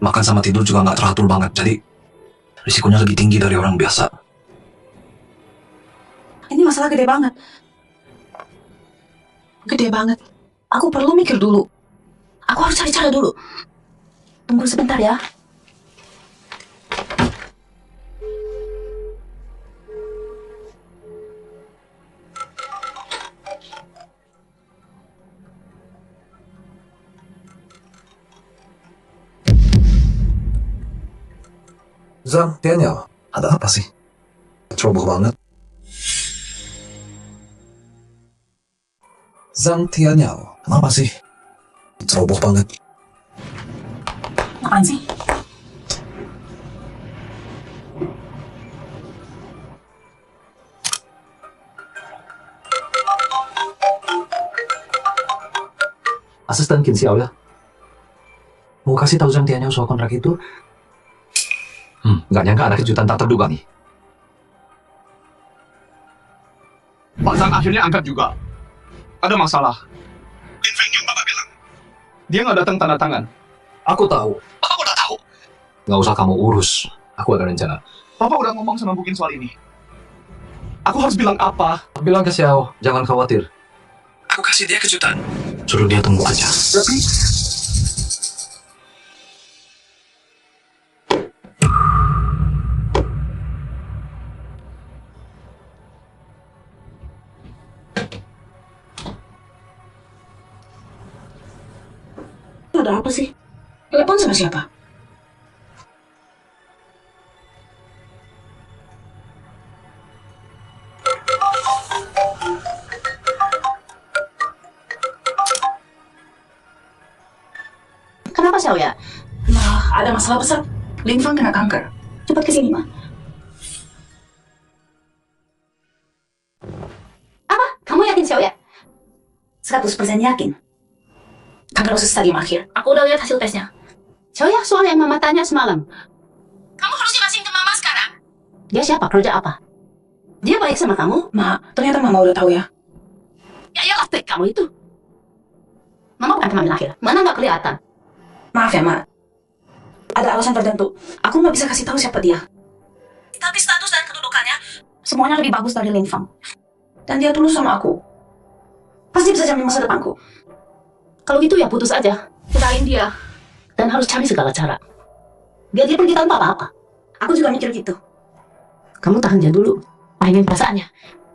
Makan sama tidur juga nggak teratur banget, jadi risikonya lebih tinggi dari orang biasa. Ini masalah gede banget. Gede banget. Aku perlu mikir dulu. Aku harus cari cara dulu. Tunggu sebentar ya. Zang, Daniel, ada apa sih? Ceroboh banget. Zang Tianyao, kenapa sih? Ceroboh banget. Apaan sih? Asisten Qin Xiao ya? Mau kasih tahu Zhang Tianyao soal kontrak itu? Nggak nyangka ada kejutan tak terduga nih. Pak Zhang akhirnya angkat juga. Ada masalah. Lin Feng yang Bapak bilang. Dia nggak datang tanda tangan. Aku tahu. Bapak udah tahu. Nggak usah kamu urus. Aku ada rencana. Bapak udah ngomong sama Bukin soal ini. Aku harus bilang apa? Bilang ke Xiao, jangan khawatir. Aku kasih dia kejutan. Suruh dia tunggu aja. Tapi Ada apa sih? Telepon sama siapa? Kenapa Xiao ya? Ada masalah besar. Lin Feng kena kanker. Cepat kesini, Ma. Apa? Kamu yakin Xiao ya? 100% yakin. Kanker usus stadium akhir. Aku udah lihat hasil tesnya. Xiao ya, soal yang Mama tanya semalam. Kamu harus jelasin ke Mama sekarang. Dia siapa? Kerja apa? Dia baik sama kamu? Ma, ternyata Mama udah tahu ya. Ya iyalah, trik kamu itu. Mama bukan pengambil akhir. Mana nggak kelihatan? Maaf ya, Ma. Ada alasan tertentu. Aku nggak bisa kasih tahu siapa dia. Tapi status dan kedudukannya semuanya lebih bagus dari Lin Feng. Dan dia tulus sama aku. Pasti bisa jamin masa depanku. Kalau gitu ya putus aja. Cerain dia. Dan harus cari segala cara. Biar dia pergi tanpa apa-apa. Aku juga mikir gitu. Kamu tahan dia dulu. Pahingin perasaannya.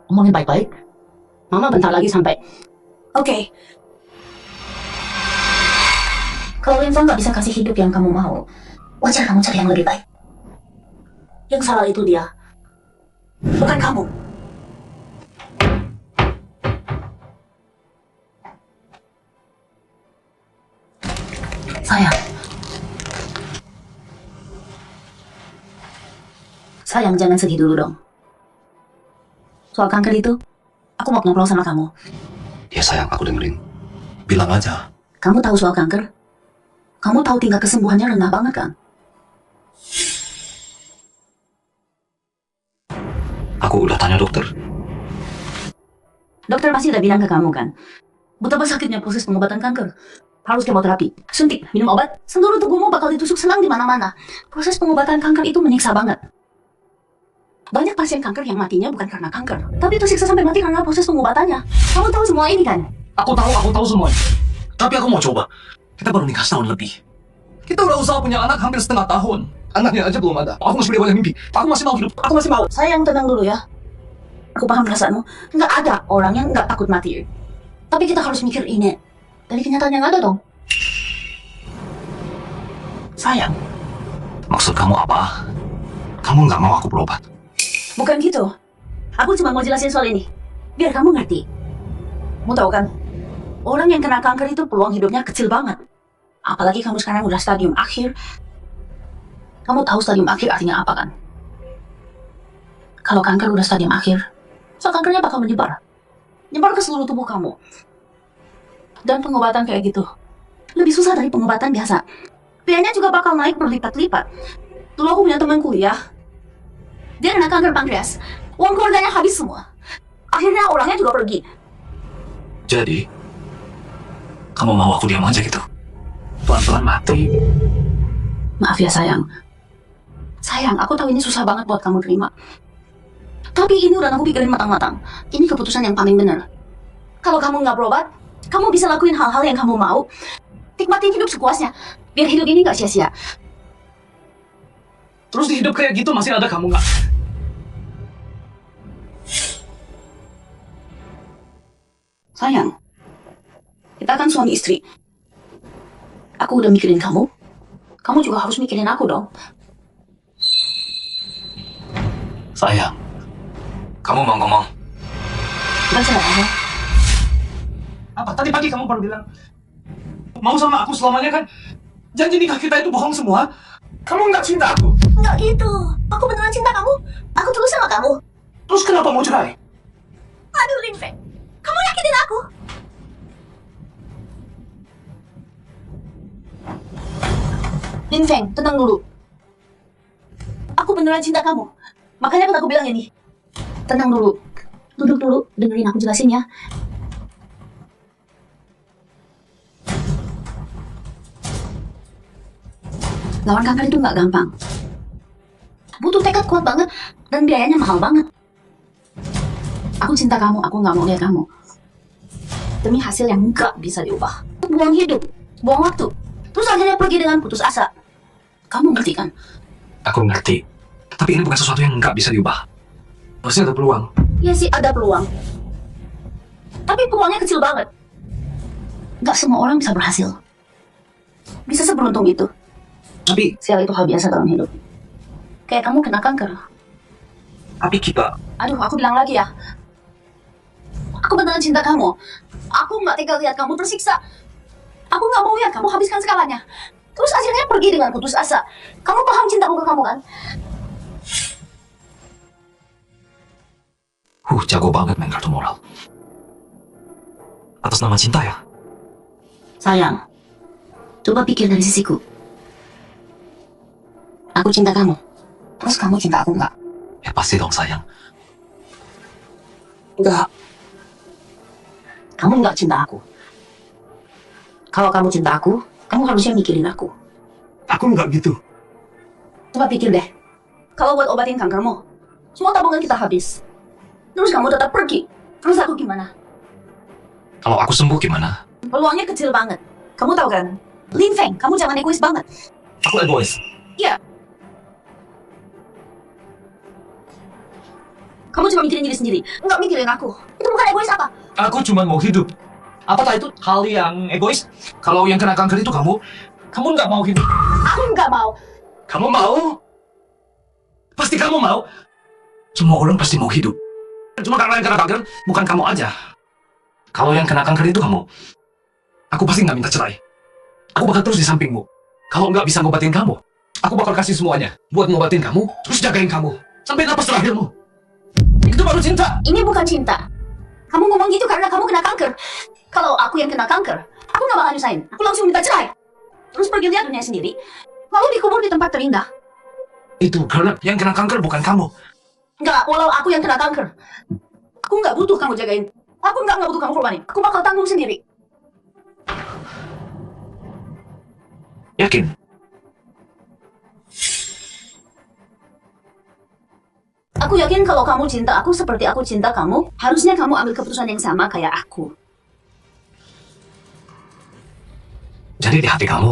Omongin baik-baik. Mama bentar lagi sampai. Oke. Kalau Lin Feng nggak bisa kasih hidup yang kamu mau, wajar kamu cari yang lebih baik. Yang salah itu dia, bukan kamu. Sayang, jangan sedih dulu dong. Soal kanker itu, aku mau ngobrol sama kamu. Ya sayang, aku dengerin. Bilang aja. Kamu tahu soal kanker? Kamu tahu tingkat kesembuhannya rendah banget kan? Aku udah tanya dokter. Dokter pasti udah bilang ke kamu kan? Betapa sakitnya proses pengobatan kanker. Harus kemoterapi, suntik, minum obat, seluruh tubuhmu bakal ditusuk selang di mana-mana. Proses pengobatan kanker itu menyiksa banget. Banyak pasien kanker yang matinya bukan karena kanker, tapi itu siksa sampai mati karena proses pengobatannya. Kamu tahu semua ini kan? aku tahu semuanya. Tapi aku mau coba. Kita baru nikah setahun lebih. Kita udah usaha punya anak hampir setengah tahun. Anaknya aja belum ada. Aku masih banyak mimpi. Aku masih mau hidup. Aku masih mau. Sayang, tenang dulu ya. Aku paham perasaanmu. Nggak ada orang yang nggak takut mati. Tapi kita harus mikir ini dari kenyataan yang ada dong. Sayang. Maksud kamu apa? Kamu nggak mau aku berobat? Bukan gitu. Aku cuma mau jelasin soal ini. Biar kamu ngerti. Kamu tahu kan? Orang yang kena kanker itu peluang hidupnya kecil banget. Apalagi kamu sekarang udah stadium akhir. Kamu tahu stadium akhir artinya apa kan? Kalau kanker udah stadium akhir, soal kankernya bakal menyebar. Nyebar ke seluruh tubuh kamu. Dan pengobatan kayak gitu lebih susah dari pengobatan biasa. Biayanya juga bakal naik berlipat-lipat. Dulu aku punya teman kuliah. Dia kena kanker pankreas. Uang keluarganya habis semua. Akhirnya orangnya juga pergi. Jadi, Kamu mau aku diam aja gitu? Pelan-pelan mati. Maaf ya sayang. Sayang, aku tahu ini susah banget buat kamu terima. Tapi ini udah aku pikirin matang-matang. Ini keputusan yang paling benar. Kalau kamu nggak berobat, kamu bisa lakuin hal-hal yang kamu mau. Nikmatin hidup sepuasnya. Biar hidup ini nggak sia-sia. Terus di hidup kayak gitu masih ada kamu nggak? Sayang, kita kan suami istri. Aku udah mikirin kamu. Kamu juga harus mikirin aku dong. Sayang, kamu mau ngomong? Gak sayang. Apa? Tadi pagi kamu baru bilang mau sama aku selamanya kan? Janji nikah kita itu bohong semua. Kamu nggak cinta aku. Nggak gitu. Aku beneran cinta kamu. Aku tulus sama kamu. Terus kenapa mau cerai? Aduh, Linfeng. Kamu yakinin aku. Linfeng, tenang dulu. Aku beneran cinta kamu. Makanya kan aku bilang ini. Tenang dulu. Duduk dulu, dengerin aku jelasin ya. Lawan kanker itu nggak gampang. Butuh tekad kuat banget dan biayanya mahal banget. Aku cinta kamu, aku nggak mau lihat kamu. Demi hasil yang nggak bisa diubah. Buang hidup, buang waktu. Terus akhirnya pergi dengan putus asa. Kamu ngerti kan? Aku ngerti. Tapi ini bukan sesuatu yang nggak bisa diubah. Pasti ada peluang. Ya sih ada peluang. Tapi peluangnya kecil banget. Nggak semua orang bisa berhasil. Bisa seberuntung itu. Tapi Sial itu hal biasa dalam hidup. Kayak kamu kena kanker. kita Aduh, aku bilang lagi ya. Aku beneran cinta kamu. Aku nggak tega lihat kamu tersiksa. Aku nggak mau lihat kamu habiskan segalanya. Terus akhirnya pergi dengan putus asa. Kamu paham cintaku ke kamu kan? jago banget main kartu moral. Atas nama cinta ya? Sayang, coba pikir dari sisiku. Aku cinta kamu. Terus kamu cinta aku nggak? Ya pasti dong sayang. Enggak. Kamu nggak cinta aku. Kalau kamu cinta aku, kamu harusnya mikirin aku. Aku nggak gitu. Coba pikir deh. Kalau buat obatin kankermu, semua tabungan kita habis. Terus kamu tetap pergi. Terus aku gimana? Kalau aku sembuh gimana? Peluangnya kecil banget. Kamu tahu kan? Lin Feng, kamu jangan egois banget. Aku egois. Iya. Kamu cuma mikirin diri sendiri, nggak mikirin aku. Itu bukan egois apa? Aku cuma mau hidup. Apakah itu hal yang egois? Kalau yang kena kanker itu kamu nggak mau hidup. Aku nggak mau. Kamu mau? Pasti kamu mau. Semua orang pasti mau hidup. Cuma karena yang kena kanker, bukan kamu aja. Kalau yang kena kanker itu kamu, aku pasti nggak minta cerai. Aku bakal terus di sampingmu. Kalau nggak bisa ngobatin kamu, aku bakal kasih semuanya buat ngobatin kamu, terus jagain kamu sampai napas terakhirmu. Itu baru cinta. Ini bukan cinta. Kamu ngomong gitu karena kamu kena kanker. Kalau aku yang kena kanker, aku nggak bakal nyusahin. Aku langsung minta cerai. Terus pergi lihat dunia sendiri, lalu dikubur di tempat terindah. Itu karena yang kena kanker bukan kamu. Enggak, walau aku yang kena kanker. Aku nggak butuh kamu jagain. Aku nggak butuh kamu korbanin. Aku bakal tanggung sendiri. Yakin? Aku yakin kalau kamu cinta aku seperti aku cinta kamu, harusnya kamu ambil keputusan yang sama kayak aku. Jadi di hati kamu,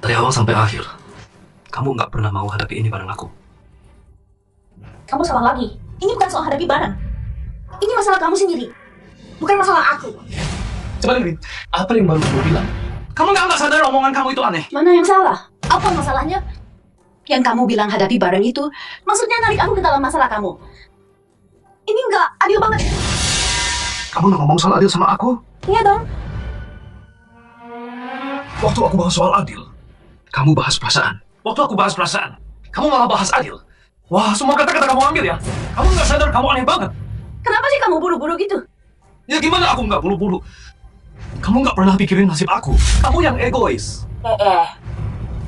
dari awal sampai akhir, kamu nggak pernah mau hadapi ini bareng aku. Kamu salah lagi. Ini bukan soal hadapi bareng. Ini masalah kamu sendiri. Bukan masalah aku. Coba dengerin, apa yang baru kamu bilang? Kamu nggak sadar omongan kamu itu aneh? Mana yang salah? Apa masalahnya? Yang kamu bilang hadapi bareng itu, maksudnya narik aku ke dalam masalah kamu. Ini nggak adil banget. Kamu nggak ngomong soal adil sama aku? Iya dong. Waktu aku bahas soal adil, kamu bahas perasaan. Waktu aku bahas perasaan, kamu malah bahas adil. Wah, semua kata-kata kamu ambil ya? Kamu nggak sadar kamu aneh banget. Kenapa sih kamu buru-buru gitu? Ya gimana aku nggak buru-buru? Kamu nggak pernah pikirin nasib aku. Kamu yang egois.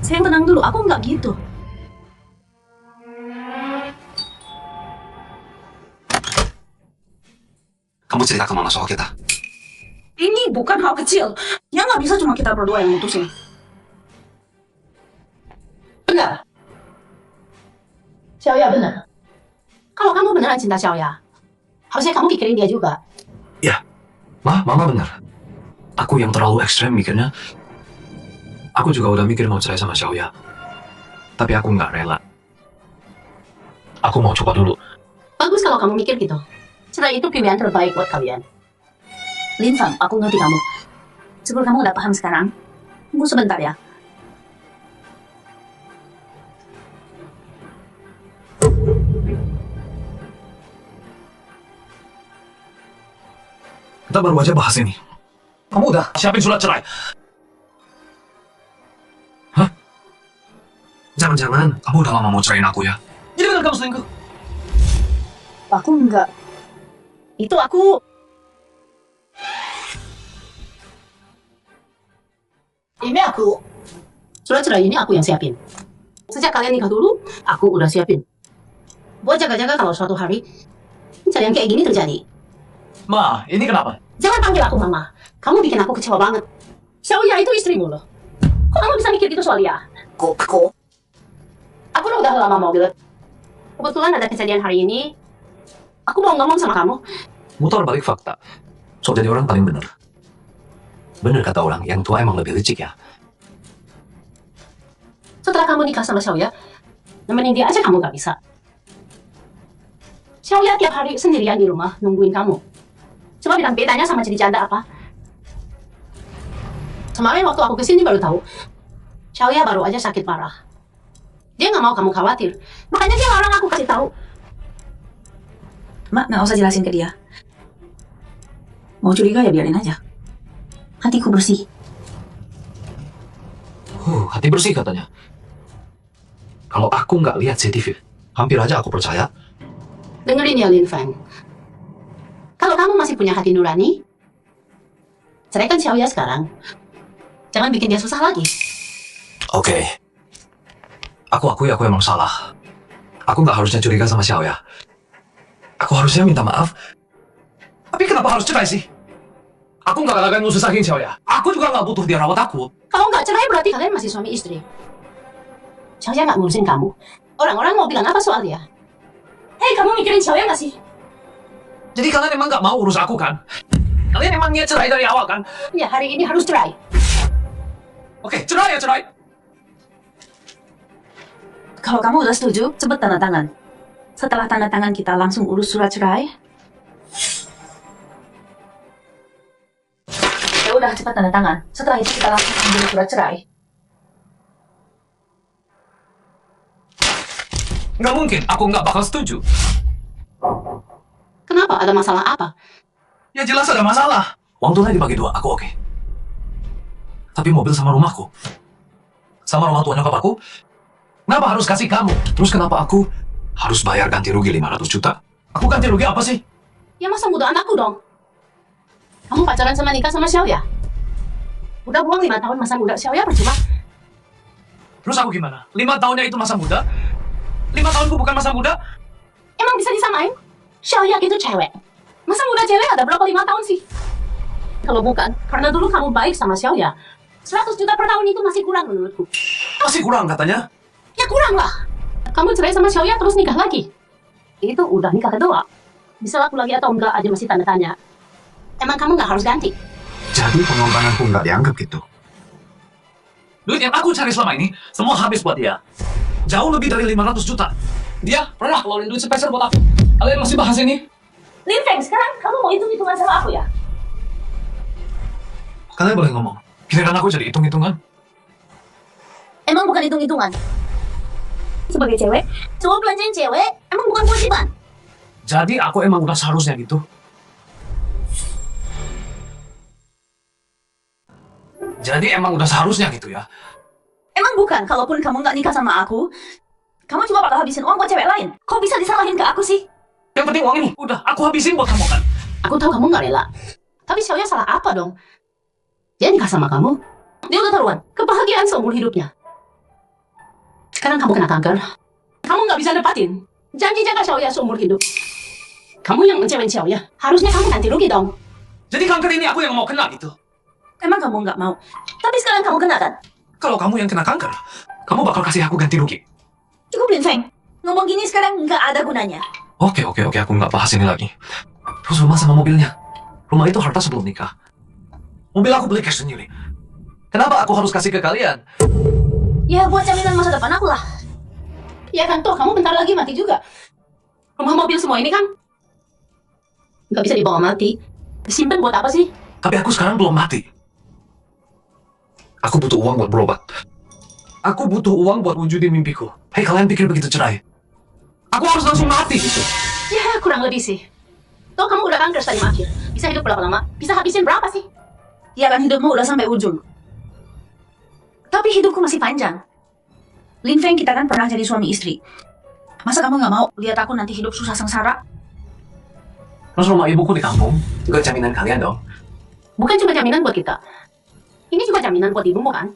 Sayang tenang dulu, aku nggak gitu. Kamu cerita ke mama soal kita. Ini bukan hal kecil. Ya nggak bisa cuma kita berdua yang mutusin. Benar. Xiaoya benar. Kalau kamu beneran cinta Xiaoya, harusnya kamu pikirin dia juga. Ya, Mama benar. Aku yang terlalu ekstrem mikirnya. Aku juga udah mikir mau cerai sama Xiaoya. Tapi aku nggak rela. Aku mau coba dulu. Bagus kalau kamu mikir gitu. Cerai itu pilihan terbaik buat kalian. Lin Fang, aku ngerti kamu. Sebelum kamu udah paham sekarang, tunggu sebentar ya. Kita baru aja bahas ini. Kamu udah siapin surat cerai. Hah? Jangan-jangan kamu udah lama mau ceraiin aku ya? Jadi benar kamu selingkuh? Aku enggak. Itu aku... Ini aku. Surat cerai ini aku yang siapin. Sejak kalian nikah dulu, aku udah siapin. Buat jaga-jaga kalau suatu hari yang kayak gini terjadi. Ma, ini kenapa? Jangan panggil aku mama. Kamu bikin aku kecewa banget. Xiaoya itu istrimu loh. Kok kamu bisa mikir gitu soal dia? Kok? Aku udah lama mau bilang. Kebetulan ada kejadian hari ini. Aku mau ngomong sama kamu. Mutar balik fakta. So jadi orang paling benar. Benar kata orang, yang tua emang lebih licik ya. Setelah kamu nikah sama Xiaoya, nemenin dia aja kamu gak bisa. Xiaoya tiap hari sendirian di rumah nungguin kamu. Coba bilang bedanya sama jadi janda apa? Kemarin waktu aku kesini baru tahu, Xiaoya baru aja sakit parah. Dia nggak mau kamu khawatir, makanya dia larang aku kasih tahu. Mak, nggak usah jelasin ke dia. Mau curiga ya biarin aja. Hatiku bersih. Hati bersih katanya. Kalau aku nggak lihat CCTV, hampir aja aku percaya. Dengerin ya Lin Feng. Kalau kamu masih punya hati nurani, ceraikan Xiaoya sekarang. Jangan bikin dia susah lagi. Oke. Aku akui aku emang salah. Aku nggak harusnya curiga sama Xiaoya. Aku harusnya minta maaf. Tapi kenapa harus cerai sih? Aku nggak akan ngususahin Xiaoya. Aku juga nggak butuh dia rawat aku. Kalau nggak cerai berarti kalian masih suami istri. Xiaoya nggak ngurusin kamu. Orang-orang mau bilang apa soal dia? Hei, kamu mikirin Xiaoya nggak sih? Jadi kalian emang nggak mau urus aku kan? Kalian emang niat cerai dari awal kan? Ya, hari ini harus cerai. Oke, cerai ya cerai. Kalau kamu udah setuju, cepet tanda tangan. Setelah tanda tangan kita langsung urus surat cerai. Ya udah, cepat tanda tangan. Setelah itu kita langsung ambil surat cerai. Nggak mungkin, aku nggak bakal setuju. Kenapa? Ada masalah apa? Ya jelas ada masalah. Uang tunai dibagi dua, aku oke. Tapi mobil sama rumahku, sama rumah tua nyokap aku, kenapa harus kasih kamu? Terus kenapa aku harus bayar ganti rugi 500 juta? Aku ganti rugi apa sih? Ya masa muda anakku dong. Kamu pacaran sama nikah sama Xiaoya? Udah buang 5 tahun masa muda Xiaoya percuma. Terus aku gimana? 5 tahunnya itu masa muda? 5 tahunku bukan masa muda? Emang bisa disamain? Xiaoya itu cewek. Masa muda cewek ada berapa 5 tahun sih? Kalau bukan, karena dulu kamu baik sama Xiaoya. 100 juta per tahun itu masih kurang menurutku. Masih kurang katanya? Ya kurang lah. Kamu cerai sama Xiaoya terus nikah lagi. Itu udah nikah kedua. Bisa laku lagi atau enggak aja masih tanda tanya. Emang kamu nggak harus ganti? Jadi pengorbananku nggak dianggap gitu? Duit yang aku cari selama ini, semua habis buat dia. Jauh lebih dari 500 juta. Dia pernah keluarin duit sepeser buat aku. Kalian masih bahas ini? Lin Feng, sekarang kamu mau hitung-hitungan sama aku ya? Kalian boleh ngomong. Giliran aku jadi hitung-hitungan. Emang bukan hitung-hitungan. Sebagai cewek, cowok belanjain cewek, emang bukan kewajiban. Jadi aku emang udah seharusnya gitu. Jadi emang udah seharusnya gitu ya. Emang bukan, kalaupun kamu nggak nikah sama aku, kamu juga bakal habisin uang buat cewek lain. Kok bisa disalahin ke aku sih? Yang penting uang ini udah aku habisin buat kamu kan. Aku tahu kamu nggak rela. Tapi Xiaoya salah apa dong? Dia nikah sama kamu. Dia udah taruhan kebahagiaan seumur hidupnya. Sekarang kamu kena kanker. Kamu nggak bisa dapatin janji jaga Xiaoya seumur hidup. Kamu yang ngecewain Xiaoya. Harusnya kamu ganti rugi dong. Jadi kanker ini aku yang mau kena gitu. Emang kamu nggak mau? Tapi sekarang kamu kena kan? Kalau kamu yang kena kanker, kamu bakal kasih aku ganti rugi. Cukup Lin Feng. Ngomong gini sekarang nggak ada gunanya. Oke, aku nggak bahas ini lagi. Terus rumah sama mobilnya. Rumah itu harta sebelum nikah. Mobil aku beli cash sendiri. Kenapa aku harus kasih ke kalian? Ya buat jaminan masa depan aku lah. Ya kan, toh kamu bentar lagi mati juga. Rumah mobil semua ini kan nggak bisa dibawa mati. Disimpan buat apa sih? Tapi aku sekarang belum mati. Aku butuh uang buat berobat. Aku butuh uang buat wujudin mimpiku. Hei, kalian pikir begitu cerai? Aku harus langsung mati gitu. Ya kurang lebih sih. Toh kamu udah kanker tadi akhir. Bisa hidup berapa lama? Bisa habisin berapa sih? Ya kan hidupmu udah sampai ujung. Tapi hidupku masih panjang. Lin Feng kita kan pernah jadi suami istri. Masa kamu nggak mau lihat aku nanti hidup susah sengsara? Terus rumah ibuku di kampung, juga jaminan kalian dong. Bukan cuma jaminan buat kita. Ini juga jaminan buat ibumu kan?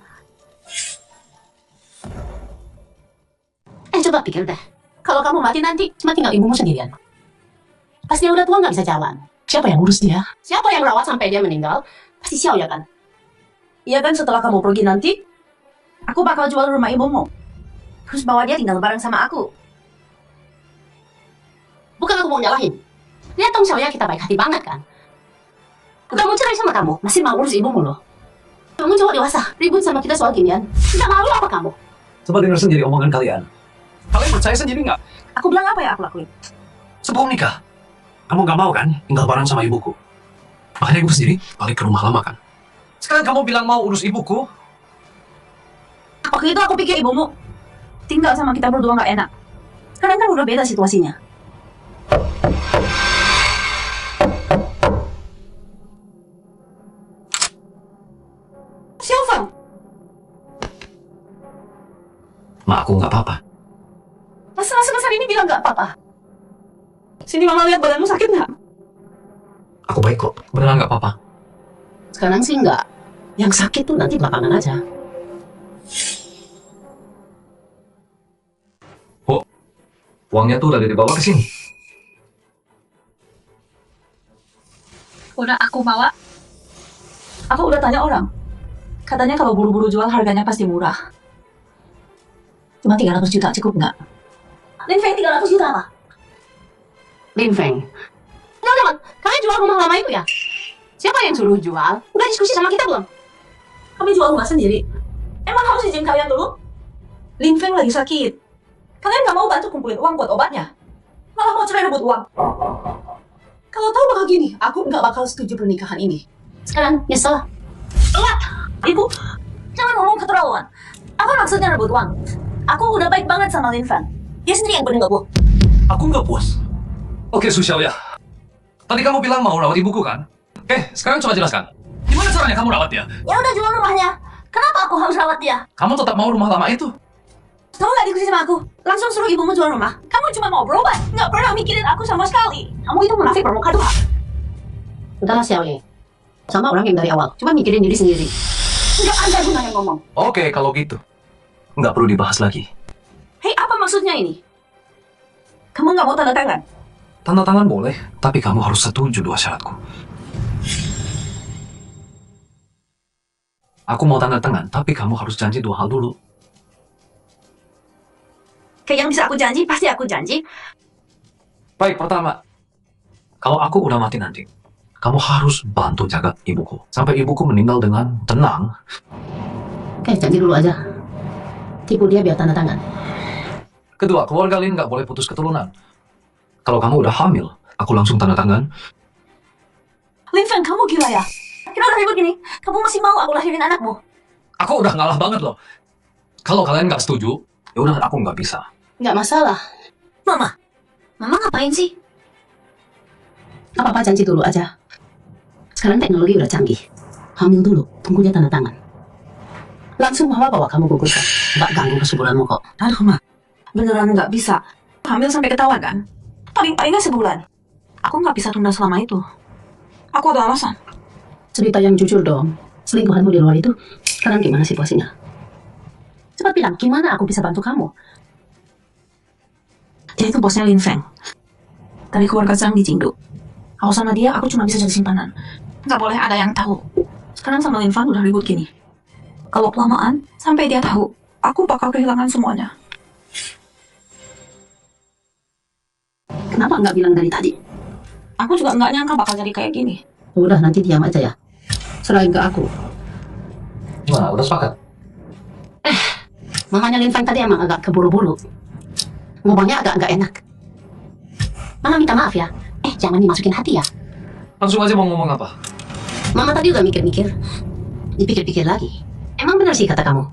Coba pikir deh. Kalau kamu mati nanti, cuma tinggal ibumu sendirian. Pas dia udah tua nggak bisa jalan. Siapa yang ngurus dia? Siapa yang rawat sampai dia meninggal? Pasti Xiao ya kan? Iya kan setelah kamu pergi nanti, aku bakal jual rumah ibumu. Terus bawa dia tinggal bareng sama aku. Bukan aku mau nyalahin. Lihat dong Xiao ya, kita baik hati banget kan? Udah mau cerai sama kamu, masih mau urus ibumu loh. Kamu cowok dewasa, ribut sama kita soal ginian. Nggak malu apa kamu? Coba dengar sendiri omongan kalian. Kalian percaya sendiri nggak? Aku bilang apa ya aku lakuin? Sebelum nikah, kamu nggak mau kan tinggal bareng sama ibuku? Makanya ibu sendiri balik ke rumah lama kan? Sekarang kamu bilang mau urus ibuku? Waktu itu aku pikir ibumu tinggal sama kita berdua nggak enak. Sekarang kan udah beda situasinya. Xiao Feng, Ma, aku nggak apa-apa. masalah sebesar ini bilang nggak apa-apa. Sini mama lihat badanmu sakit nggak? Aku baik kok, beneran nggak apa-apa. Sekarang sih nggak. Yang sakit tuh nanti belakangan aja. Oh, uangnya tuh udah dibawa ke sini. Udah aku bawa. Aku udah tanya orang. Katanya kalau buru-buru jual harganya pasti murah. Cuma 300 juta cukup nggak? Lin Feng 300 juta apa? Lin Feng. Jangan, kalian jual rumah lama itu ya? Siapa yang suruh jual? Udah diskusi sama kita belum? Kami jual rumah sendiri. Emang harus izin kalian dulu? Lin Feng lagi sakit. Kalian nggak mau bantu kumpulin uang buat obatnya? Malah mau cerai rebut uang. Kalau tahu bakal gini, aku nggak bakal setuju pernikahan ini. Sekarang nyesel. Ibu, jangan ngomong keterlaluan. Apa maksudnya rebut uang? Aku udah baik banget sama Lin Feng. Dia sendiri yang bener nggak bu? Aku nggak puas. Oke, Susiao ya. Tadi kamu bilang mau rawat ibuku kan? Oke, sekarang coba jelaskan. Gimana caranya kamu rawat dia? Ya udah jual rumahnya. Kenapa aku harus rawat dia? Kamu tetap mau rumah lama itu? Tahu nggak diskusi sama aku? Langsung suruh ibumu jual rumah. Kamu cuma mau berobat, nggak pernah mikirin aku sama sekali. Kamu itu munafik bermuka dua. Udahlah Xiao Li. Sama orang yang dari awal, cuma mikirin diri sendiri. Nggak ada gunanya ngomong. Oke, kalau gitu. Nggak perlu dibahas lagi. Hei, apa maksudnya ini? Kamu nggak mau tanda tangan? Tanda tangan boleh, tapi kamu harus setuju 2 syaratku. Aku mau tanda tangan, tapi kamu harus janji 2 hal dulu. Kayak yang bisa aku janji, pasti aku janji. Baik, pertama. Kalau aku udah mati nanti, kamu harus bantu jaga ibuku. Sampai ibuku meninggal dengan tenang. Oke, janji dulu aja. Tipu dia biar tanda tangan. Kedua, keluarga Lin nggak boleh putus keturunan. Kalau kamu udah hamil, aku langsung tanda tangan. Lin Feng, kamu gila ya? Kenapa ribut gini? Kamu masih mau aku lahirin anakmu? Aku udah ngalah banget loh. Kalau kalian nggak setuju, ya udah aku nggak bisa. Nggak masalah. Mama ngapain sih? Apa-apa janji dulu aja. Sekarang teknologi udah canggih. Hamil dulu, tunggu dia tanda tangan. Langsung mama bawa kamu gugurkan. Nggak ganggu kesuburanmu kok. Aduh, Ma. Beneran nggak bisa. Hamil sampai ketahuan kan? Paling-palingnya sebulan. Aku nggak bisa tunda selama itu. Aku ada alasan. Cerita yang jujur dong. Selingkuhanmu di luar itu, sekarang gimana situasinya? Cepat bilang, gimana aku bisa bantu kamu? Dia itu bosnya Lin Feng. Dari keluarga Zhang di Jingdu. Kalau sama dia, aku cuma bisa jadi simpanan. Nggak boleh ada yang tahu. Sekarang sama Linvan udah ribut gini. Kalau kelamaan, sampai dia tahu, aku bakal kehilangan semuanya. Kenapa nggak bilang dari tadi? Aku juga nggak nyangka bakal jadi kayak gini. Udah, nanti diam aja ya. Serahin ke aku. Gimana, udah sepakat? Mamanya Linfan tadi emang agak keburu-buru. Ngomongnya agak nggak enak. Mama minta maaf ya. Jangan dimasukin hati ya. Langsung aja mau ngomong apa? Mama tadi udah mikir-mikir. Dipikir-pikir lagi. Emang benar sih kata kamu.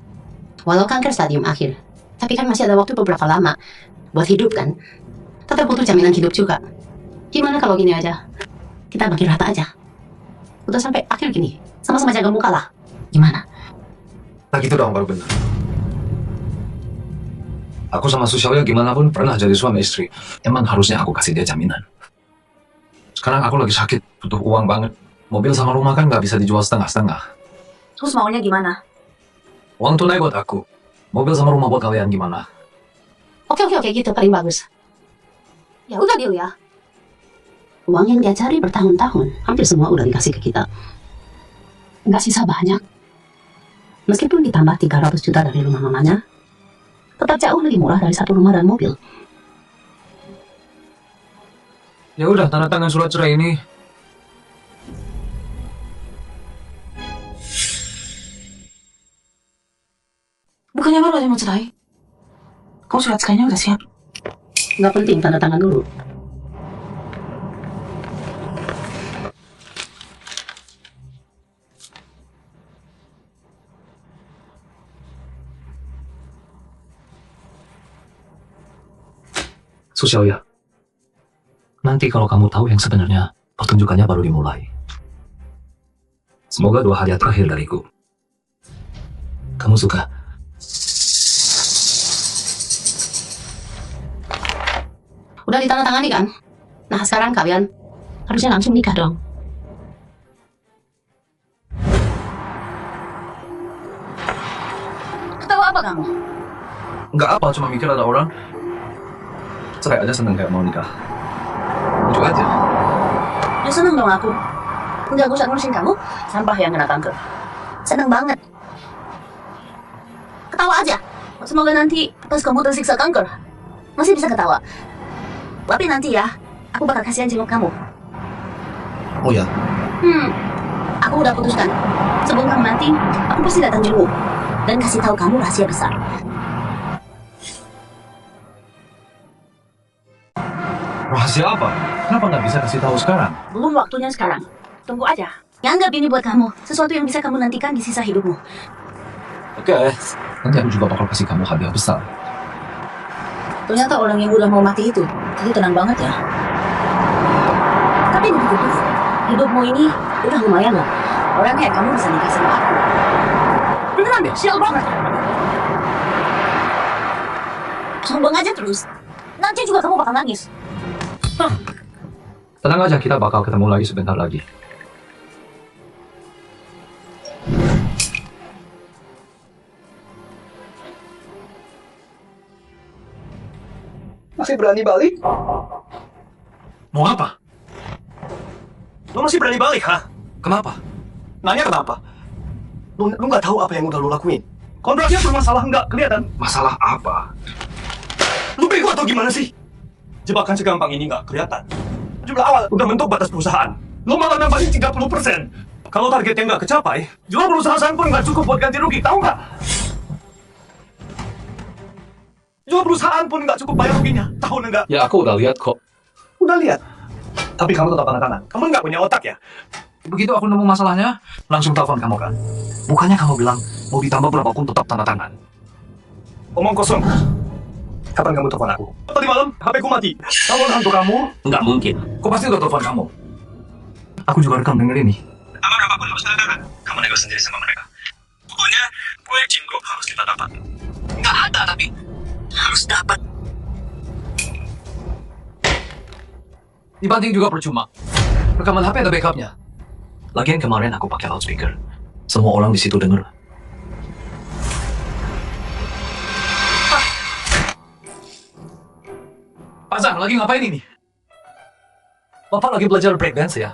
Walau kanker stadium akhir, tapi kan masih ada waktu beberapa lama buat hidup kan. Tetap butuh jaminan hidup juga. Gimana kalau gini aja? Kita bagi rata aja. Udah sampai akhir gini, sama-sama jaga muka lah. Gimana? Nah gitu dong baru benar. Aku sama Sushoya gimana pun pernah jadi suami istri. Emang harusnya aku kasih dia jaminan. Sekarang aku lagi sakit, butuh uang banget. Mobil sama rumah kan nggak bisa dijual setengah-setengah. Terus maunya gimana? Uang tunai buat aku. Mobil sama rumah buat kalian gimana? Oke, gitu paling bagus. Ya udah deal ya. Uang yang dia cari bertahun-tahun, hampir semua udah dikasih ke kita. Nggak sisa banyak. Meskipun ditambah 300 juta dari rumah mamanya, tetap jauh lebih murah dari satu rumah dan mobil. Ya udah, tanda tangan surat cerai ini. Bukannya baru aja mau cerai? Kok surat cerainya udah siap? Nggak penting, tanda tangan dulu. Sushoya, nanti kalau kamu tahu yang sebenarnya, pertunjukannya baru dimulai. Semoga 2 hadiah terakhir dariku. Kamu suka? Udah ditandatangani kan? Nah sekarang kalian harusnya langsung nikah dong. Ketawa apa kamu? Nggak apa, cuma mikir ada orang cerai aja seneng kayak mau nikah. Lucu aja. Ya seneng dong aku. Udah aku usah ngurusin kamu, sampah yang kena kanker. Seneng banget. Ketawa aja. Semoga nanti pas kamu tersiksa kanker, masih bisa ketawa. Tapi nanti ya, aku bakal kasihan jenguk kamu. Oh ya, Aku udah putuskan. Sebelum kamu nanti, aku pasti datang jenguk dan kasih tahu kamu rahasia besar. rahasia apa? Kenapa nggak bisa kasih tahu sekarang? Belum waktunya sekarang. Tunggu aja. Ya anggap ini buat kamu, sesuatu yang bisa kamu nantikan di sisa hidupmu. Oke, nanti aku juga bakal kasih kamu hadiah besar. Ternyata orang yang udah mau mati itu tenang banget ya. Tapi begitu, hidupmu ini udah lumayan lah. Orang kayak kamu bisa nikah sama aku. Beneran deh, sial banget. Sombong aja terus. Nanti juga kamu bakal nangis. Tenang aja, kita bakal ketemu lagi sebentar lagi. Masih berani balik? Mau apa? Lo masih berani balik, ha? Kenapa? Nanya kenapa? Lu nggak tahu apa yang udah lu lakuin. Kontraknya bermasalah nggak kelihatan. Masalah apa? Lu bego atau gimana sih? Jebakan segampang ini nggak kelihatan. Jumlah awal udah mentok batas perusahaan. Lu malah nambahin 30%. Kalau targetnya nggak kecapai, jual perusahaan pun nggak cukup buat ganti rugi, tahu nggak? Jual perusahaan pun nggak cukup bayar ruginya, tahu nggak? Ya aku udah lihat kok. Udah lihat. Tapi kamu tetap tanda tangan. Kamu nggak punya otak ya? Begitu aku nemu masalahnya, langsung telepon kamu kan? Bukannya kamu bilang mau ditambah berapapun tetap tanda tangan. Omong kosong. Kapan kamu telepon aku? Tadi malam, HP ku mati. Telepon hantu kamu? Nggak mungkin. Kok pasti udah telepon kamu? Aku juga rekam denger ini. Sama berapapun harus tanda tangan. Kamu nego sendiri sama mereka. Pokoknya, proyek Jingo harus kita dapat. Nggak ada tapi harus dapat. Dibanting juga percuma. Rekaman HP ada backupnya. Lagian kemarin aku pakai loudspeaker. Semua orang di situ denger. Pak Zhang, lagi ngapain ini? Bapak lagi belajar breakdance ya?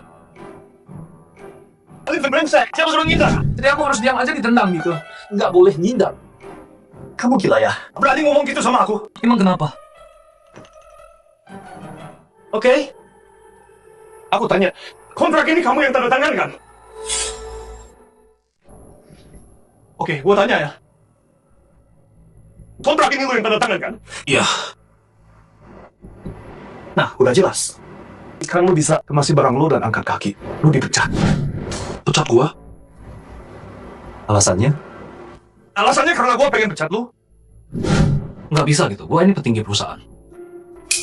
brengsek. Siapa suruh ngindar? Jadi aku harus diam aja ditendang gitu. Nggak boleh ngindar. Kamu gila ya? Berani ngomong gitu sama aku? Emang kenapa? Oke? Aku tanya, kontrak ini kamu yang tanda tangan kan? Oke, gua tanya ya. Kontrak ini lu yang tanda tangan kan? Iya. Nah, udah jelas. Sekarang lu bisa kemasi barang lu dan angkat kaki. Lu dipecat. Pecat gua? Alasannya? Alasannya karena gua pengen pecat lu. Nggak bisa gitu. Gua ini petinggi perusahaan.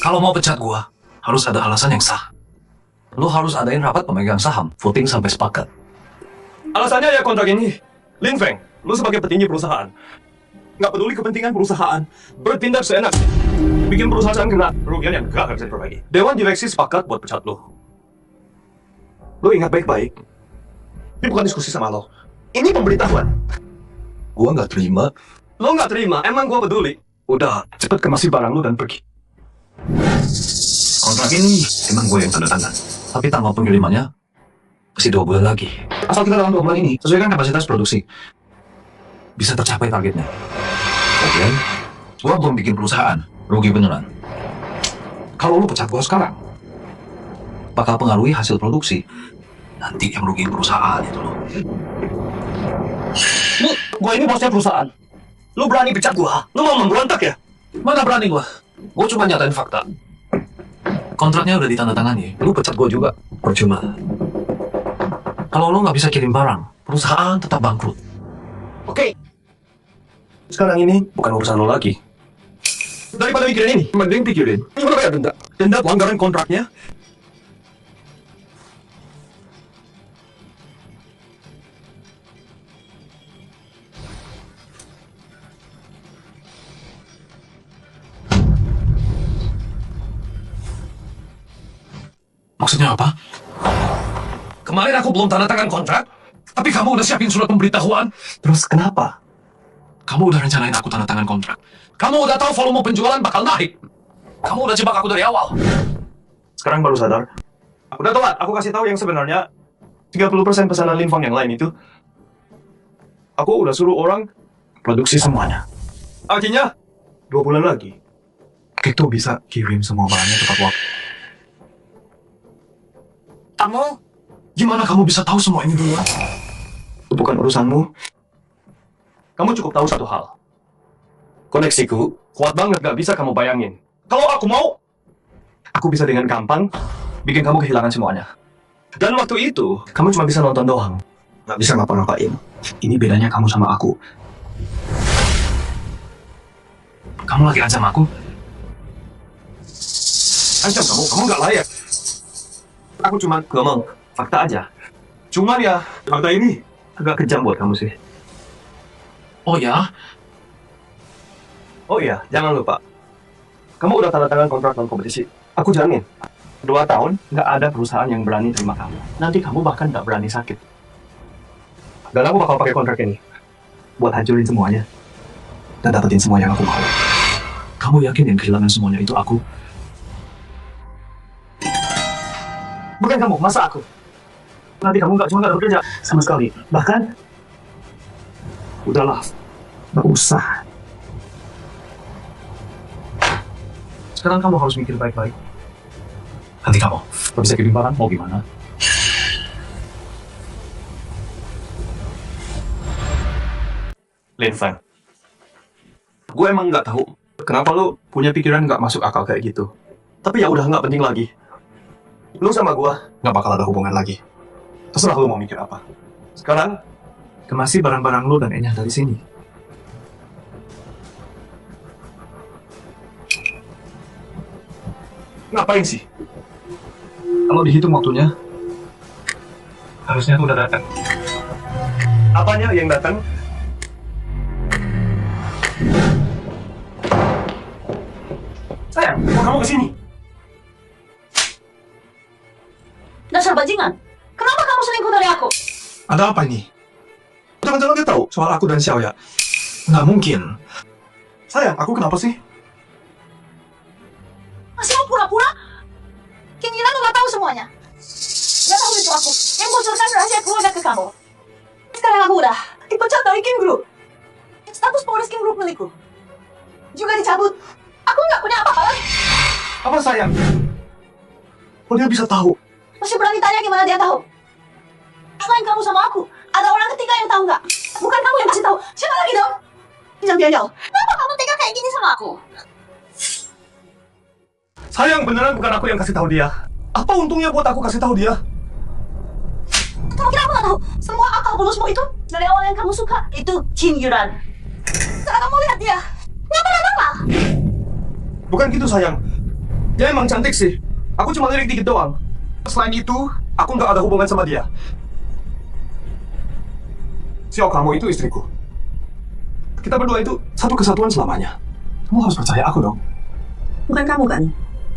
Kalau mau pecat gua, harus ada alasan yang sah. Lu harus adain rapat pemegang saham, voting sampai sepakat. Alasannya ya kontrak ini. Lin Feng, lu sebagai petinggi perusahaan. Nggak peduli kepentingan perusahaan. Bertindak seenaknya. Bikin perusahaan kena kerugian yang gak bisa diperbaiki. Dewan direksi sepakat buat pecat lu. Lu ingat baik-baik. Ini bukan diskusi sama lo. Ini pemberitahuan. Gua nggak terima. Lo nggak terima, emang gua peduli. Udah, cepet kemasi barang lu dan pergi. Kontrak ini emang gue yang tanda tangan. Tapi tanggal pengirimannya masih 2 bulan lagi. Asal kita dalam 2 bulan ini sesuaikan kapasitas produksi, bisa tercapai targetnya. Lagian, gua belum bikin perusahaan, rugi beneran. Kalau lu pecat gua sekarang, bakal pengaruhi hasil produksi. Nanti yang rugiin perusahaan itu loh. Gua ini bosnya perusahaan. Lu berani pecat gua? Lu mau memberontak ya? Mana berani gua? Gua cuma nyatain fakta. Kontraknya udah ditandatangani, lu pecat gua juga, percuma. Kalau lu nggak bisa kirim barang, perusahaan tetap bangkrut. Oke. Sekarang ini bukan urusan lo lagi. Daripada mikirin ini, mending pikirin gimana bayar denda. Denda pelanggaran kontraknya. Maksudnya apa? Kemarin aku belum tanda tangan kontrak, tapi kamu udah siapin surat pemberitahuan. Terus kenapa? Kamu udah rencanain aku tanda tangan kontrak. Kamu udah tahu volume penjualan bakal naik. Kamu udah jebak aku dari awal. Sekarang baru sadar. Udah telat, aku kasih tahu yang sebenarnya 30% pesanan Lin Feng yang lain itu aku udah suruh orang produksi semuanya. Artinya 2 bulan lagi kita bisa kirim semua barangnya tepat waktu. Kamu? Gimana kamu bisa tahu semua ini duluan? Itu bukan urusanmu. Kamu cukup tahu satu hal. Koneksiku kuat banget, gak bisa kamu bayangin. Kalau aku mau, aku bisa dengan gampang bikin kamu kehilangan semuanya. Dan waktu itu, kamu cuma bisa nonton doang. Gak bisa ngapa-ngapain. Ini bedanya kamu sama aku. Kamu lagi ancam aku? Ancam kamu gak layak. Aku cuma ngomong fakta aja. Cuman ya, fakta ini agak kejam buat kamu sih. Oh ya? Oh iya, jangan lupa. Kamu udah tanda tangan kontrak non kompetisi. Aku jamin, 2 tahun nggak ada perusahaan yang berani terima kamu. Nanti kamu bahkan nggak berani sakit. Dan aku bakal pakai kontrak ini buat hancurin semuanya dan dapetin semua yang aku mau. Kamu yakin yang kehilangan semuanya itu aku? Bukan kamu, masa aku? Nanti kamu cuma nggak bekerja sama sekali. Bahkan, udahlah, nggak usah. Sekarang kamu harus mikir baik-baik. Nanti kamu, gak bisa kirim barang, mau gimana? Lin Feng, gue emang nggak tahu kenapa lu punya pikiran nggak masuk akal kayak gitu. Tapi ya udah, nggak penting lagi. Lu sama gue nggak bakal ada hubungan lagi. Terserah lu mau mikir apa. Sekarang, kemasi barang-barang lu dan Enya dari sini. Ngapain sih? Kalau dihitung waktunya, harusnya tuh udah datang. Apanya yang datang? Sayang, kok kamu kesini? Dasar bajingan. Kenapa kamu selingkuh dari aku? Ada apa ini? Jangan-jangan dia tahu soal aku dan Xiaoya. Nggak mungkin. Sayang, aku kenapa sih? Masih mau pura-pura? Keinginan lu gak tahu semuanya. Gak tahu itu aku. Yang bocorkan rahasia keluarga ke kamu. Sekarang aku udah dipecat dari King Group. Status pengurus King Group milikku juga dicabut. Aku nggak punya apa-apa lagi. Apa sayang? Oh, dia bisa tahu. Masih berani tanya gimana dia tahu? Selain kamu sama aku, ada orang ketiga yang tahu nggak? Bukan kamu yang kasih tahu. Siapa lagi dong? Jangan Pianyao. Kenapa kamu tega kayak gini sama aku? Sayang, beneran bukan aku yang kasih tahu dia. Apa untungnya buat aku kasih tahu dia? Kamu kira aku nggak tahu? Semua akal bulusmu itu dari awal yang kamu suka itu Jin Yuran. Sekarang kamu lihat dia. Nggak pernah normal. Bukan gitu sayang. Dia emang cantik sih. Aku cuma lirik dikit doang. Selain itu, aku nggak ada hubungan sama dia. Xiao, kamu itu istriku. Kita berdua itu satu kesatuan selamanya. Kamu harus percaya aku dong. Bukan kamu kan?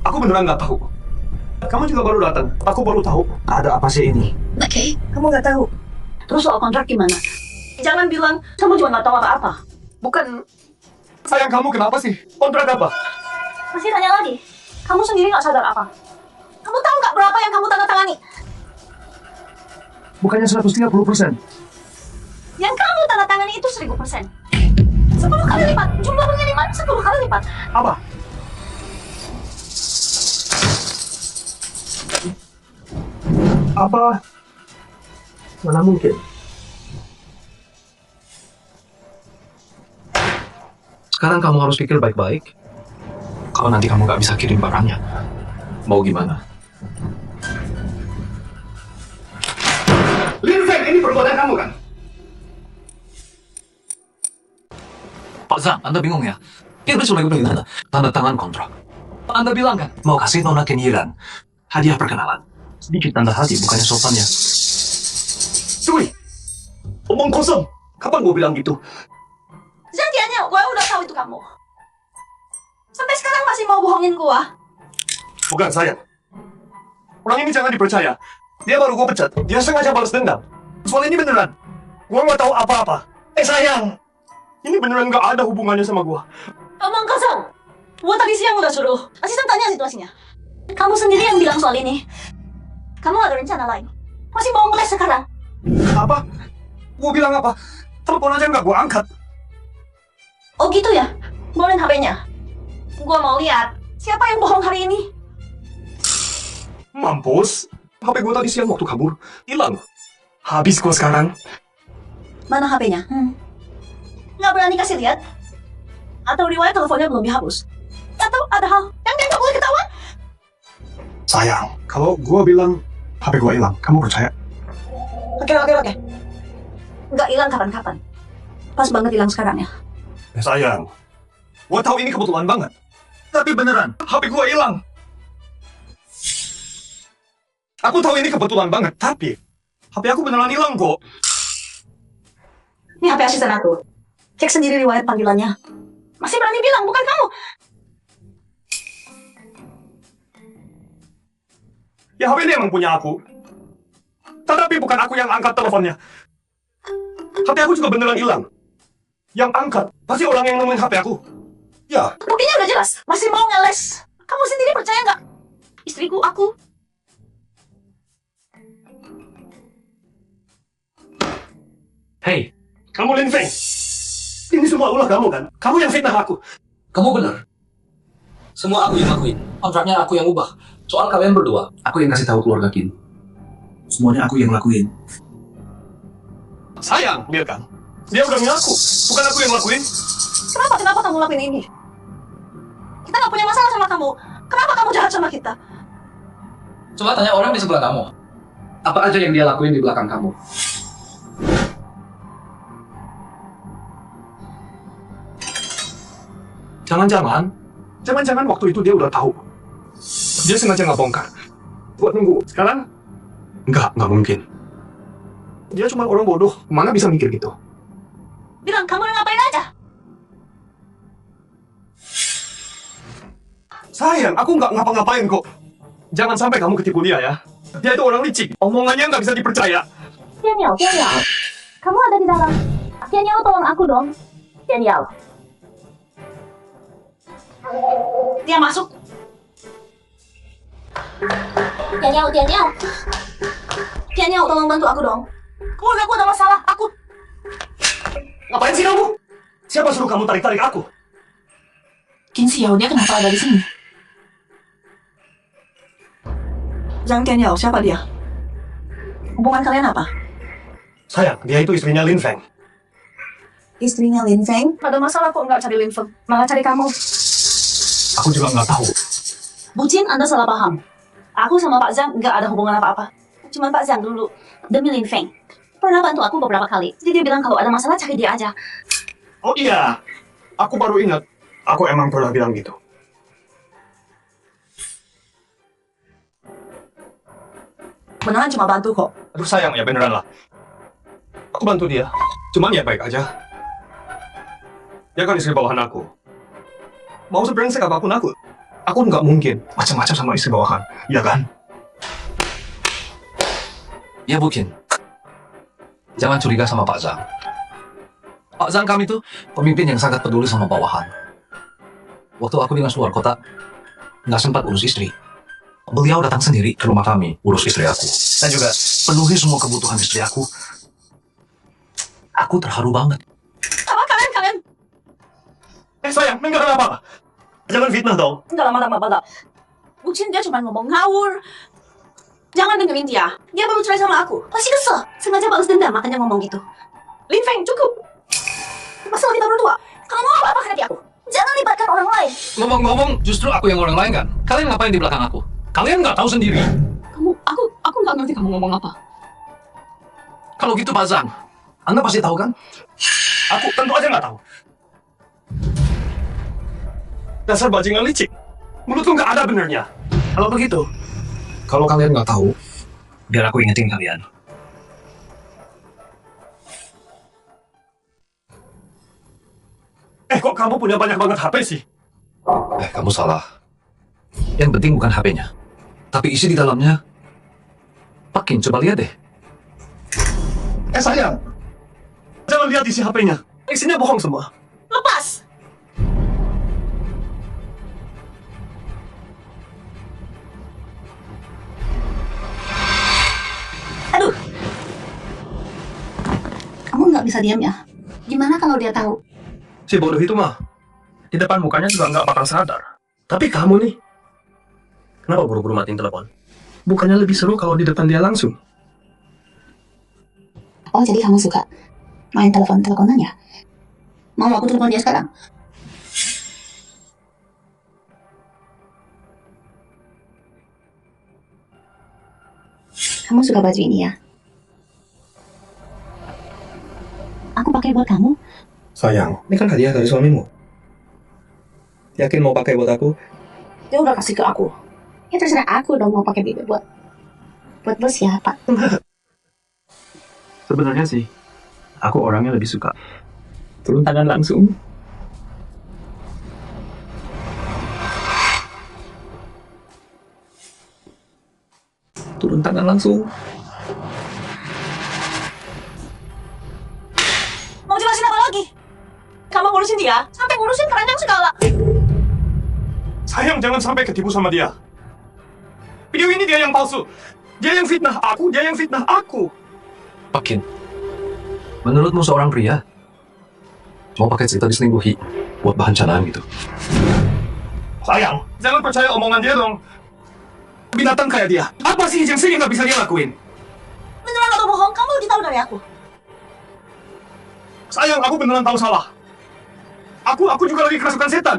Aku beneran nggak tahu. Kamu juga baru datang. Aku baru tahu ada apa sih ini. Oke, kamu nggak tahu. Terus soal kontrak gimana? Jangan bilang kamu juga nggak tahu apa-apa. Bukan. Sayang, kamu kenapa sih? Kontrak apa? Masih tanya lagi. Kamu sendiri nggak sadar apa? Kamu tahu nggak berapa yang kamu tanda tangani? Bukannya 130%. Yang kamu tanda tangani itu 1000%. 10 kali lipat. Jumlah pengiriman 10 kali lipat. Apa? Apa? Mana mungkin? Sekarang kamu harus pikir baik-baik. Kalau nanti kamu nggak bisa kirim barangnya, mau gimana? Lin Feng, ini perbuatan kamu kan? Pak Zhang, Anda bingung ya? Dia sudah gimana? Tanda tangan kontrak. Anda bilang kan, mau kasih Nona Kenyiran hadiah perkenalan. Sedikit tanda hati, bukannya sopannya. Cui! Omong kosong! Kapan gue bilang gitu? Zhang Jianyao, gue udah tahu itu kamu. Sampai sekarang masih mau bohongin gue. Bukan, sayang. Orang ini jangan dipercaya. Dia baru gue pecat. Dia sengaja balas dendam. Soal ini beneran. Gue nggak tahu apa-apa. Sayang! Ini beneran nggak ada hubungannya sama gue. Omong kosong. Gue tadi siang udah suruh asisten tanya situasinya. Kamu sendiri yang bilang soal ini. Kamu ada rencana lain. Masih mau ngeles sekarang. Apa? Gue bilang apa? Telepon aja nggak gue angkat. Oh gitu ya? Bawain HP-nya. Gue mau lihat siapa yang bohong hari ini. Mampus. HP gue tadi siang waktu kabur. Hilang. Habis gue sekarang. Mana HP-nya? Nggak berani kasih lihat? Atau riwayat teleponnya belum dihapus? Atau ada hal yang dia nggak boleh ketahuan? Sayang, kalau gue bilang HP gue hilang, kamu percaya? Oke. Nggak hilang kapan-kapan. Pas banget hilang sekarang ya. Sayang, gue tahu ini kebetulan banget. Tapi beneran, HP gue hilang. Aku tahu ini kebetulan banget, tapi HP aku beneran hilang kok. Ini HP asisten aku. Cek sendiri riwayat panggilannya. Masih berani bilang, bukan kamu. Ya HP ini emang punya aku. Tetapi bukan aku yang angkat teleponnya. HP aku juga beneran hilang. Yang angkat, pasti orang yang nemuin HP aku. Ya, Buktinya udah jelas. Masih mau ngeles. Kamu sendiri percaya nggak? Istriku, aku. Hey, kamu Lin Feng. Ini semua ulah kamu kan? Kamu yang fitnah aku. kamu benar. Semua aku yang lakuin. Kontraknya aku yang ubah. Soal kalian berdua, aku yang kasih tahu keluarga Kin. Semuanya aku yang lakuin. Sayang, dia kan. Dia udah ngaku, bukan aku yang lakuin. Kenapa kamu lakuin ini? Kita nggak punya masalah sama kamu. Kenapa kamu jahat sama kita? Coba tanya orang di sebelah kamu. Apa aja yang dia lakuin di belakang kamu? Jangan-jangan waktu itu dia udah tahu. Dia sengaja nggak bongkar. Buat nunggu. Sekarang? Nggak mungkin. Dia cuma orang bodoh, mana bisa mikir gitu. Bilang kamu yang ngapain aja. Sayang, aku nggak ngapa-ngapain kok. Jangan sampai kamu ketipu dia ya. Dia itu orang licik, omongannya nggak bisa dipercaya. Tianyao. Kamu ada di dalam. Tianyao, tolong aku dong. Tianyao. Dia masuk. Tianyao. Tianyao, tolong bantu aku dong. Keluarga aku ada masalah. Aku Ngapain sih kamu? Siapa suruh kamu tarik-tarik aku? Kinsiao, dia kenapa ada di sini? Zhang Tianyao, siapa dia? Hubungan kalian apa? Sayang, dia itu istrinya Lin Feng. Istrinya Lin Feng? Ada masalah kok nggak cari Lin Feng, malah cari kamu. Aku juga nggak tahu. Bucin, Anda salah paham. Aku sama Pak Zhang nggak ada hubungan apa-apa. Cuma Pak Zhang dulu, demi Lin Feng, pernah bantu aku beberapa kali. Jadi dia bilang kalau ada masalah cari dia aja. Oh iya, aku baru ingat. Aku emang pernah bilang gitu. Beneran cuma bantu kok. Aduh sayang ya beneran lah. Aku bantu dia. Cuman ya baik aja. Dia kan istri bawahan aku. Mau sebrengsek apapun aku nggak mungkin macam-macam sama istri bawahan, ya kan? Ya mungkin. Jangan curiga sama Pak Zhang. Pak Zhang kami tuh pemimpin yang sangat peduli sama bawahan. Waktu aku dinas luar kota, nggak sempat urus istri. Beliau datang sendiri ke rumah kami, urus istri aku. Dan juga, Penuhi semua kebutuhan istri aku. Aku terharu banget. Apa kalian? sayang, enggak apa-apa. Jangan fitnah dong. Enggak lama-lama. Bucin, dia cuma ngomong ngawur. Jangan dengerin dia. Dia baru cerai sama aku. Pasti kesel. Sengaja balas dendam, makanya ngomong gitu. Lin Feng, cukup. Masalah kita berdua. Kamu mau apa hati aku? Jangan libatkan orang lain. Ngomong-ngomong, justru aku yang orang lain kan? Kalian ngapain di belakang aku? Kalian nggak tahu sendiri. Aku nggak ngerti kamu ngomong apa. Kalau gitu Pak Zhang, Anda pasti tahu kan? Aku tentu aja nggak tahu. Dasar bajingan licik. Mulutku nggak ada benernya. Kalau begitu, kalau kalian nggak tahu, biar aku ingetin kalian. Kok kamu punya banyak banget HP sih? Kamu salah. Yang penting bukan HP-nya, tapi isi di dalamnya. Pakin, coba lihat deh. Sayang, jangan lihat isi HP-nya. Isinya bohong semua. Lepas. Aduh. Kamu nggak bisa diam ya? Gimana kalau dia tahu? Si bodoh itu mah, di depan mukanya juga nggak bakal sadar. Tapi kamu nih, kenapa buru-buru matiin telepon? Bukannya lebih seru kalau di depan dia langsung? Oh, jadi kamu suka main telepon-teleponan ya? Mau aku telepon dia sekarang? Kamu suka baju ini ya? Aku pakai buat kamu. Sayang, ini kan hadiah dari suamimu. Yakin mau pakai buat aku? Dia udah kasih ke aku. Ya terserah aku dong mau pakai bibir buat bos siapa? Sebenarnya sih, aku orangnya lebih suka turun tangan langsung. Turun tangan langsung. Mau jelasin apa lagi? Kamu ngurusin dia, sampai ngurusin keranjang segala. Sayang, jangan sampai ketipu sama dia. Video ini dia yang palsu. Dia yang fitnah aku. Pakin, menurutmu seorang pria mau pakai cerita diselingkuhi buat bahan canaan gitu? Sayang, jangan percaya omongan dia dong. Binatang kayak dia. Apa sih yang nggak bisa dia lakuin? Beneran atau bohong? Kamu lebih tahu dari aku. Sayang, aku beneran tahu salah. Aku juga lagi kerasukan setan.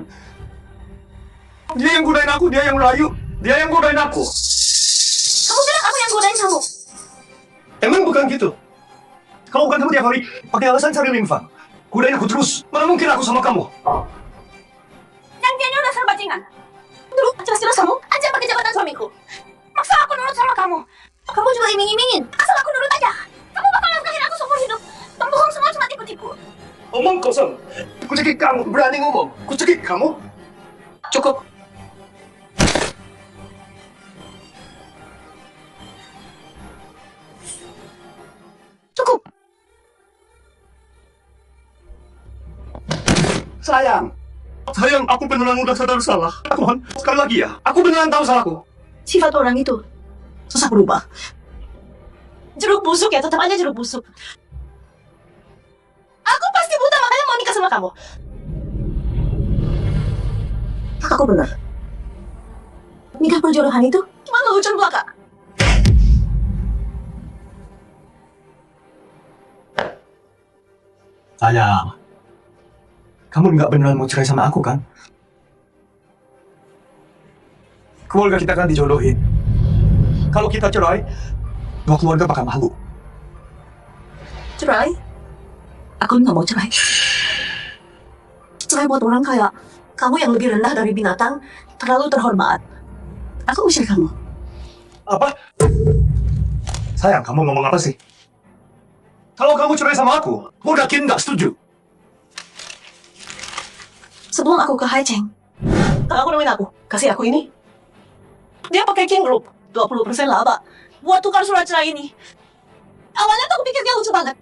Dia yang godain aku, dia yang merayu, dia yang godain aku. Kamu bilang aku yang godain kamu. Emang bukan gitu? Kalau bukan kamu tiap hari pakai alasan cari Linfa, godain aku terus. Mana mungkin aku sama kamu? Yang dianya udah dasar bajingan. Dulu jelas-jelas kamu aja pakai jabatan suamiku. Maksa aku nurut sama kamu. Kamu juga iming-imingin. Asal aku nurut aja. Kamu bakal nafkahin aku seumur hidup. Pembohong semua cuma tipu-tipu. Omong kosong. Kucekik kamu, berani ngomong. Kucekik kamu. Cukup. Cukup. Sayang, aku beneran udah sadar salah. Mohon, sekali lagi ya. Aku beneran tahu salahku. Sifat orang itu susah berubah. Jeruk busuk ya, tetap aja jeruk busuk. Aku pasti buta sama kamu. Kakakku benar. Nikah perjodohan itu cuma lelucon belaka. Sayang, kamu nggak beneran mau cerai sama aku kan? Keluarga kita kan dijodohin. Kalau kita cerai, dua keluarga bakal malu. Cerai? Aku nggak mau cerai. Cerai buat orang kayak kamu yang lebih rendah dari binatang, terlalu terhormat. Aku usir kamu. Apa? Sayang, kamu ngomong apa sih? Kalau kamu cerai sama aku, Mudakin nggak setuju. Sebelum aku ke Haicheng, kakakku nemuin aku, kasih aku ini. Dia pakai King Group, 20% laba, buat tukar surat cerai ini. Awalnya tuh aku pikir dia lucu banget.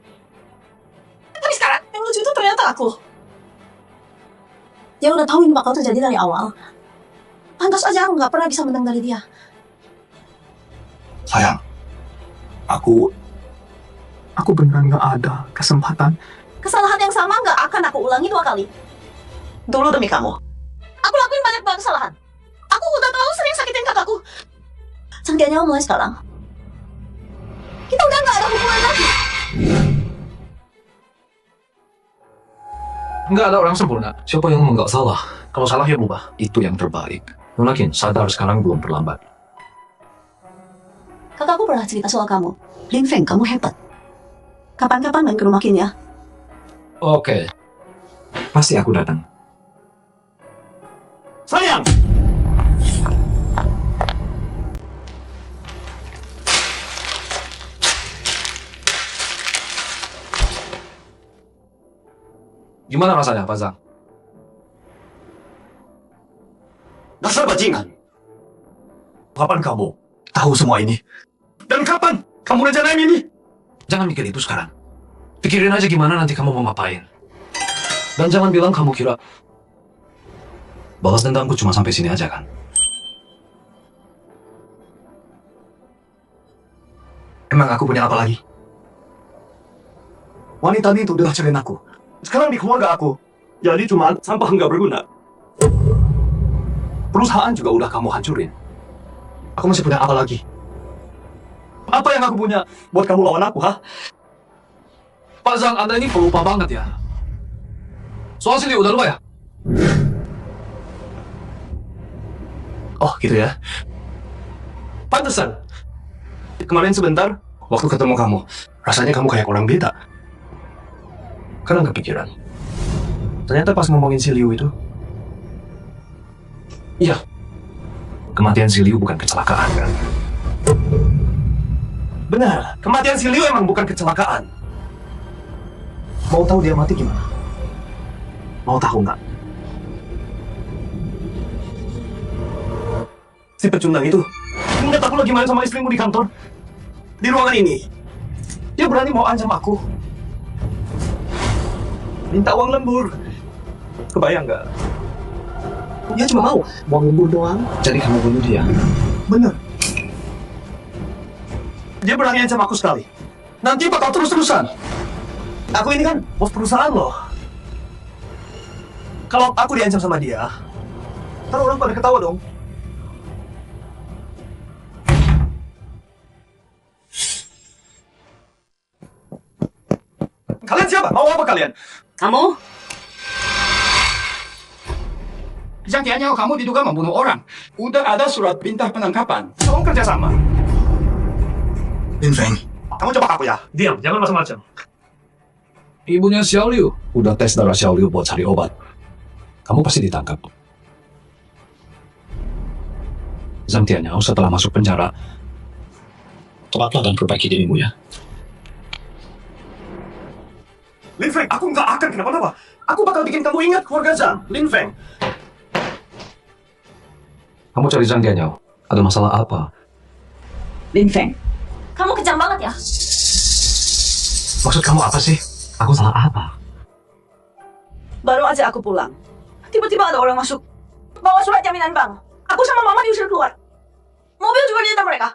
Tapi sekarang, yang lucu itu ternyata aku. Dia udah tahu ini bakal terjadi dari awal. Pantas aja aku nggak pernah bisa menang dari dia. Sayang, aku beneran nggak ada kesempatan. Kesalahan yang sama nggak akan aku ulangi 2 kali. Dulu demi kamu. Aku lakuin banyak banget kesalahan. Aku udah terlalu sering sakitin kakakku. Sangkianya mulai sekarang. Kita udah nggak ada hubungan lagi. Nggak ada orang sempurna. Siapa yang nggak salah? Kalau salah ya ubah. Itu yang terbaik. Mungkin sadar sekarang belum terlambat. Kakakku pernah cerita soal kamu. Lin Feng, kamu hebat. Kapan-kapan main ke rumah Kin ya. Oke. Pasti aku datang. Sayang! Gimana rasanya, Pak Zhang? Dasar bajingan! Kapan kamu tahu semua ini? Dan kapan kamu rencanain ini? Jangan mikir itu sekarang. Pikirin aja gimana nanti kamu mau ngapain. Dan jangan bilang kamu kira balas dendamku cuma sampai sini aja kan? Emang aku punya apa lagi? Wanita itu udah cerain aku. Sekarang di keluarga aku, jadi cuma sampah nggak berguna. Perusahaan juga udah kamu hancurin. Aku masih punya apa lagi? Apa yang aku punya buat kamu lawan aku, ha? Pak Zhang, Anda ini pelupa banget ya. Soal sini udah lupa ya? Oh, gitu ya. Pantesan. Kemarin sebentar, waktu ketemu kamu, rasanya kamu kayak orang beda. Karena kepikiran. Ternyata pas ngomongin si Liu itu, iya, kematian si Liu bukan kecelakaan kan? Benar, kematian si Liu emang bukan kecelakaan. Mau tahu dia mati gimana? Mau tahu nggak? Si pecundang itu ingat aku lagi main sama istrimu di kantor. Di ruangan ini. Dia berani mau ancam aku. Minta uang lembur. Kebayang nggak? Dia cuma mau uang lembur doang. Jadi kamu bunuh dia? Bener. Dia berani ancam aku sekali. Nanti bakal terus-terusan. Aku ini kan bos perusahaan loh. Kalau aku diancam sama dia, ntar orang pada ketawa dong. Kalian siapa? Mau apa kalian? Kamu? Zhang Tianyao, kamu diduga membunuh orang. Udah ada surat perintah penangkapan. Tolong kerjasama. Lin Feng, kamu coba aku ya. Diam, jangan macam-macam. Ibunya Xiao Liu udah tes darah Xiao Liu buat cari obat. Kamu pasti ditangkap. Zhang Tianyao setelah masuk penjara, tobatlah dan perbaiki dirimu ya. Lin Feng, aku nggak akan kenapa-napa. Aku bakal bikin kamu ingat keluarga Zhang. Lin Feng. Kamu cari Zhang Tianyao. Ada masalah apa? Lin Feng, kamu kejam banget ya. Maksud kamu apa sih? Aku salah apa? Baru aja aku pulang. Tiba-tiba ada orang masuk. Bawa surat jaminan bank. Aku sama mama diusir keluar. Mobil juga disita mereka.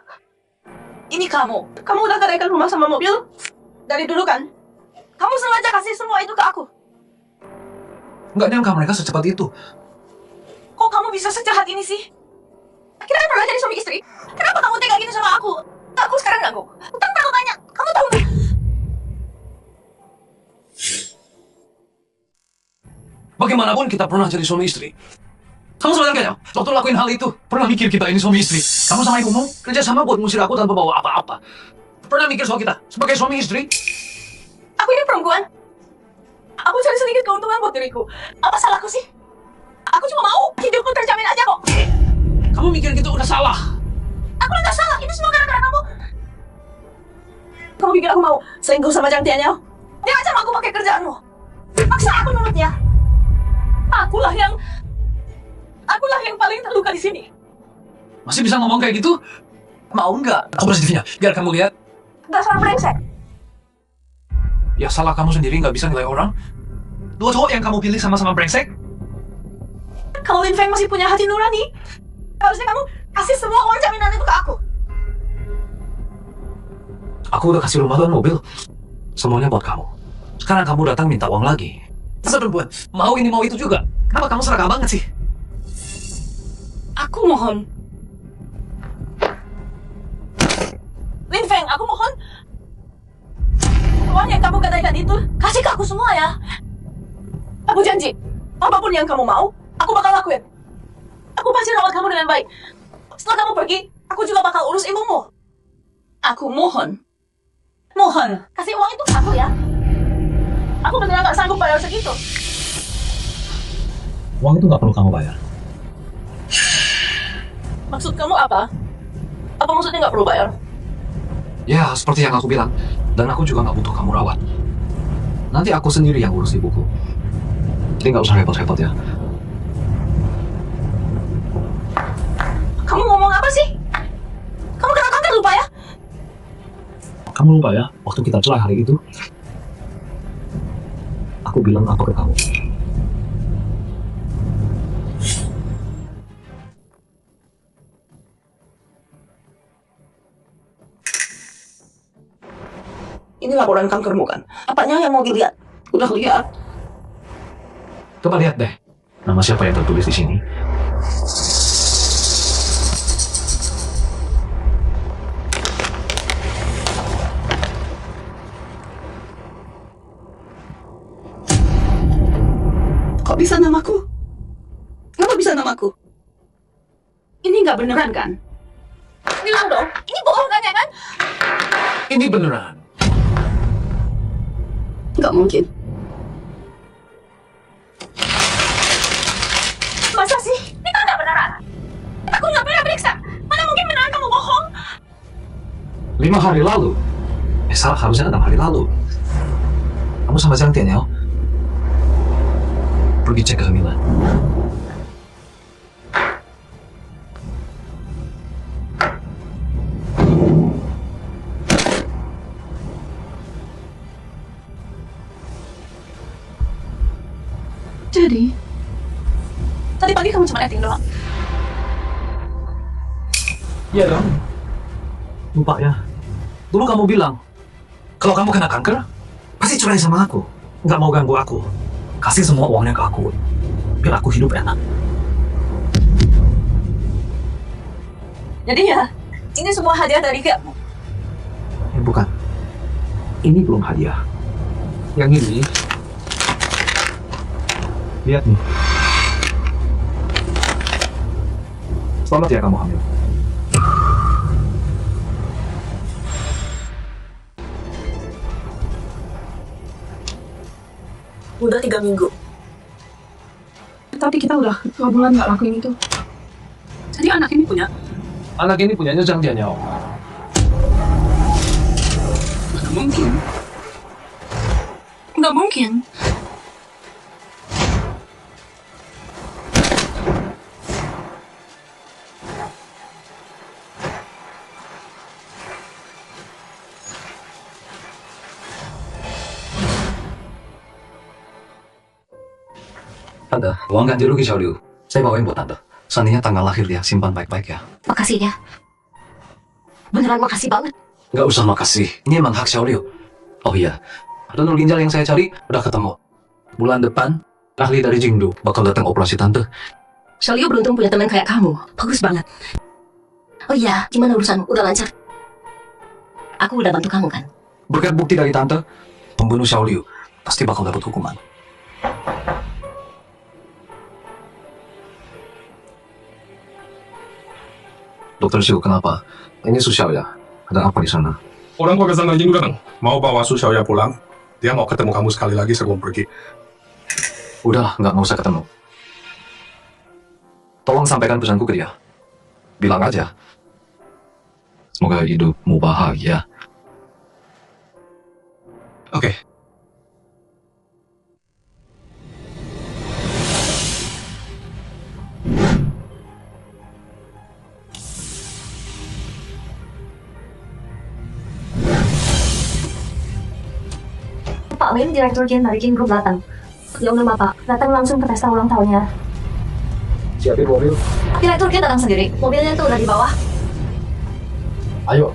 Ini kamu. Kamu udah gadaikan rumah sama mobil? Dari dulu kan? Kamu sengaja kasih semua itu ke aku. Nggak nyangka mereka secepat itu. Kok kamu bisa sejahat ini sih? Kita kan pernah jadi suami istri. Kenapa kamu tega gini sama aku? Aku sekarang ganggu. Utang terlalu banyak. Kamu tahu nggak? Bagaimanapun kita pernah jadi suami istri. Kamu sebenarnya kayaknya, waktu lakuin hal itu, pernah mikir kita ini suami istri. Kamu sama ibumu kerja sama buat ngusir aku tanpa bawa apa-apa. Pernah mikir soal kita sebagai suami istri? Aku ini perempuan. Aku cari sedikit keuntungan buat diriku. Apa salahku sih? Aku cuma mau hidupku terjamin aja kok. Kamu mikir gitu udah salah. Aku udah salah. Ini semua gara-gara kamu. Kamu pikir aku mau selingkuh sama Jang Tianyao? Dia ajar aku pakai kerjaanmu. Maksa aku nurutnya. Akulah yang paling terluka di sini. Masih bisa ngomong kayak gitu? Mau nggak? Aku CCTV-nya, biar kamu lihat. Dasar brengsek. Ya salah kamu sendiri nggak bisa nilai orang. Dua cowok yang kamu pilih sama-sama brengsek. Kalau Lin Feng masih punya hati nurani, harusnya kamu kasih semua uang jaminan itu ke aku. Aku udah kasih rumah dan mobil. Semuanya buat kamu. Sekarang kamu datang minta uang lagi. Dasar perempuan, mau ini mau itu juga. Kenapa kamu serakah banget sih? Aku mohon. Lin Feng, aku mohon. Uang yang kamu gadaikan itu, kasih ke aku semua ya. Aku janji, apapun yang kamu mau, aku bakal lakuin. Aku pasti rawat kamu dengan baik. Setelah kamu pergi, aku juga bakal urus ibumu. Aku mohon. Mohon, kasih uang itu ke aku ya. Aku beneran gak sanggup bayar segitu. Uang itu nggak perlu kamu bayar. Maksud kamu apa? Apa maksudnya gak perlu bayar? Ya, seperti yang aku bilang. Dan aku juga nggak butuh kamu rawat. Nanti aku sendiri yang urus ibuku. Jadi nggak usah repot-repot ya. Kamu ngomong apa sih? Kamu kena kanker lupa ya? Kamu lupa ya, waktu kita cerai hari itu, aku bilang apa ke kamu? Ini laporan kankermu kan? Apanya yang mau dilihat? Udah lihat. Coba lihat deh, nama siapa yang tertulis di sini. Kok bisa namaku? Kenapa bisa namaku? Ini nggak beneran kan? Bilang dong, ini bohong kan ya kan? Ini beneran. Nggak mungkin. Masa sih? Ini kan nggak beneran. Aku nggak pernah periksa. Mana mungkin beneran kamu bohong? 5 hari lalu. Salah, harusnya 6 hari lalu. Kamu sama Jang Tianyao pergi cek kehamilan. Jadi, tadi pagi kamu cuma acting doang. Iya dong. Lupa ya. Dulu kamu bilang, kalau kamu kena kanker, pasti cerai sama aku. Nggak mau ganggu aku. Kasih semua uangnya ke aku. Biar aku hidup enak. Jadi ya, ini semua hadiah dari kamu. Bukan. Ini belum hadiah. Yang ini, lihat nih. Selamat ya kamu hamil. Udah 3 minggu. Tapi kita udah 2 bulan nggak lakuin itu. Jadi anak ini punya? Anak ini punyanya Jang Tianyao. Nggak mungkin. Nggak mungkin. Tante, uang ganti rugi Xiaoliu. Saya bawain buat Tante. Seandainya tanggal lahir dia, simpan baik-baik ya. Makasih ya. Beneran makasih banget. Nggak usah makasih, ini emang hak Xiaoliu. Oh iya, donor ginjal yang saya cari udah ketemu. Bulan depan, Ahli dari Jingdo bakal datang operasi tante. Xiaoliu beruntung punya teman kayak kamu. Bagus banget. Oh iya, gimana urusan? Udah lancar? Aku udah bantu kamu kan? Berkat bukti dari tante, pembunuh Xiaoliu pasti bakal dapat hukuman. Dokter Xiu, kenapa? Ini Xiao ya? Ada apa di sana? Orang Pakistan dari Jinggu datang. Mau bawa Su Xiaoya pulang. Dia mau ketemu kamu sekali lagi sebelum pergi. Udah, nggak usah ketemu. Tolong sampaikan pesanku ke dia. Bilang aja. Semoga hidupmu bahagia. Oke. Pak Lin, Direktur Gen dari King Group datang. Ya udah Bapak, datang langsung ke pesta ulang tahunnya. Siapin mobil. Direktur Gen datang sendiri, mobilnya tuh udah di bawah. Ayo,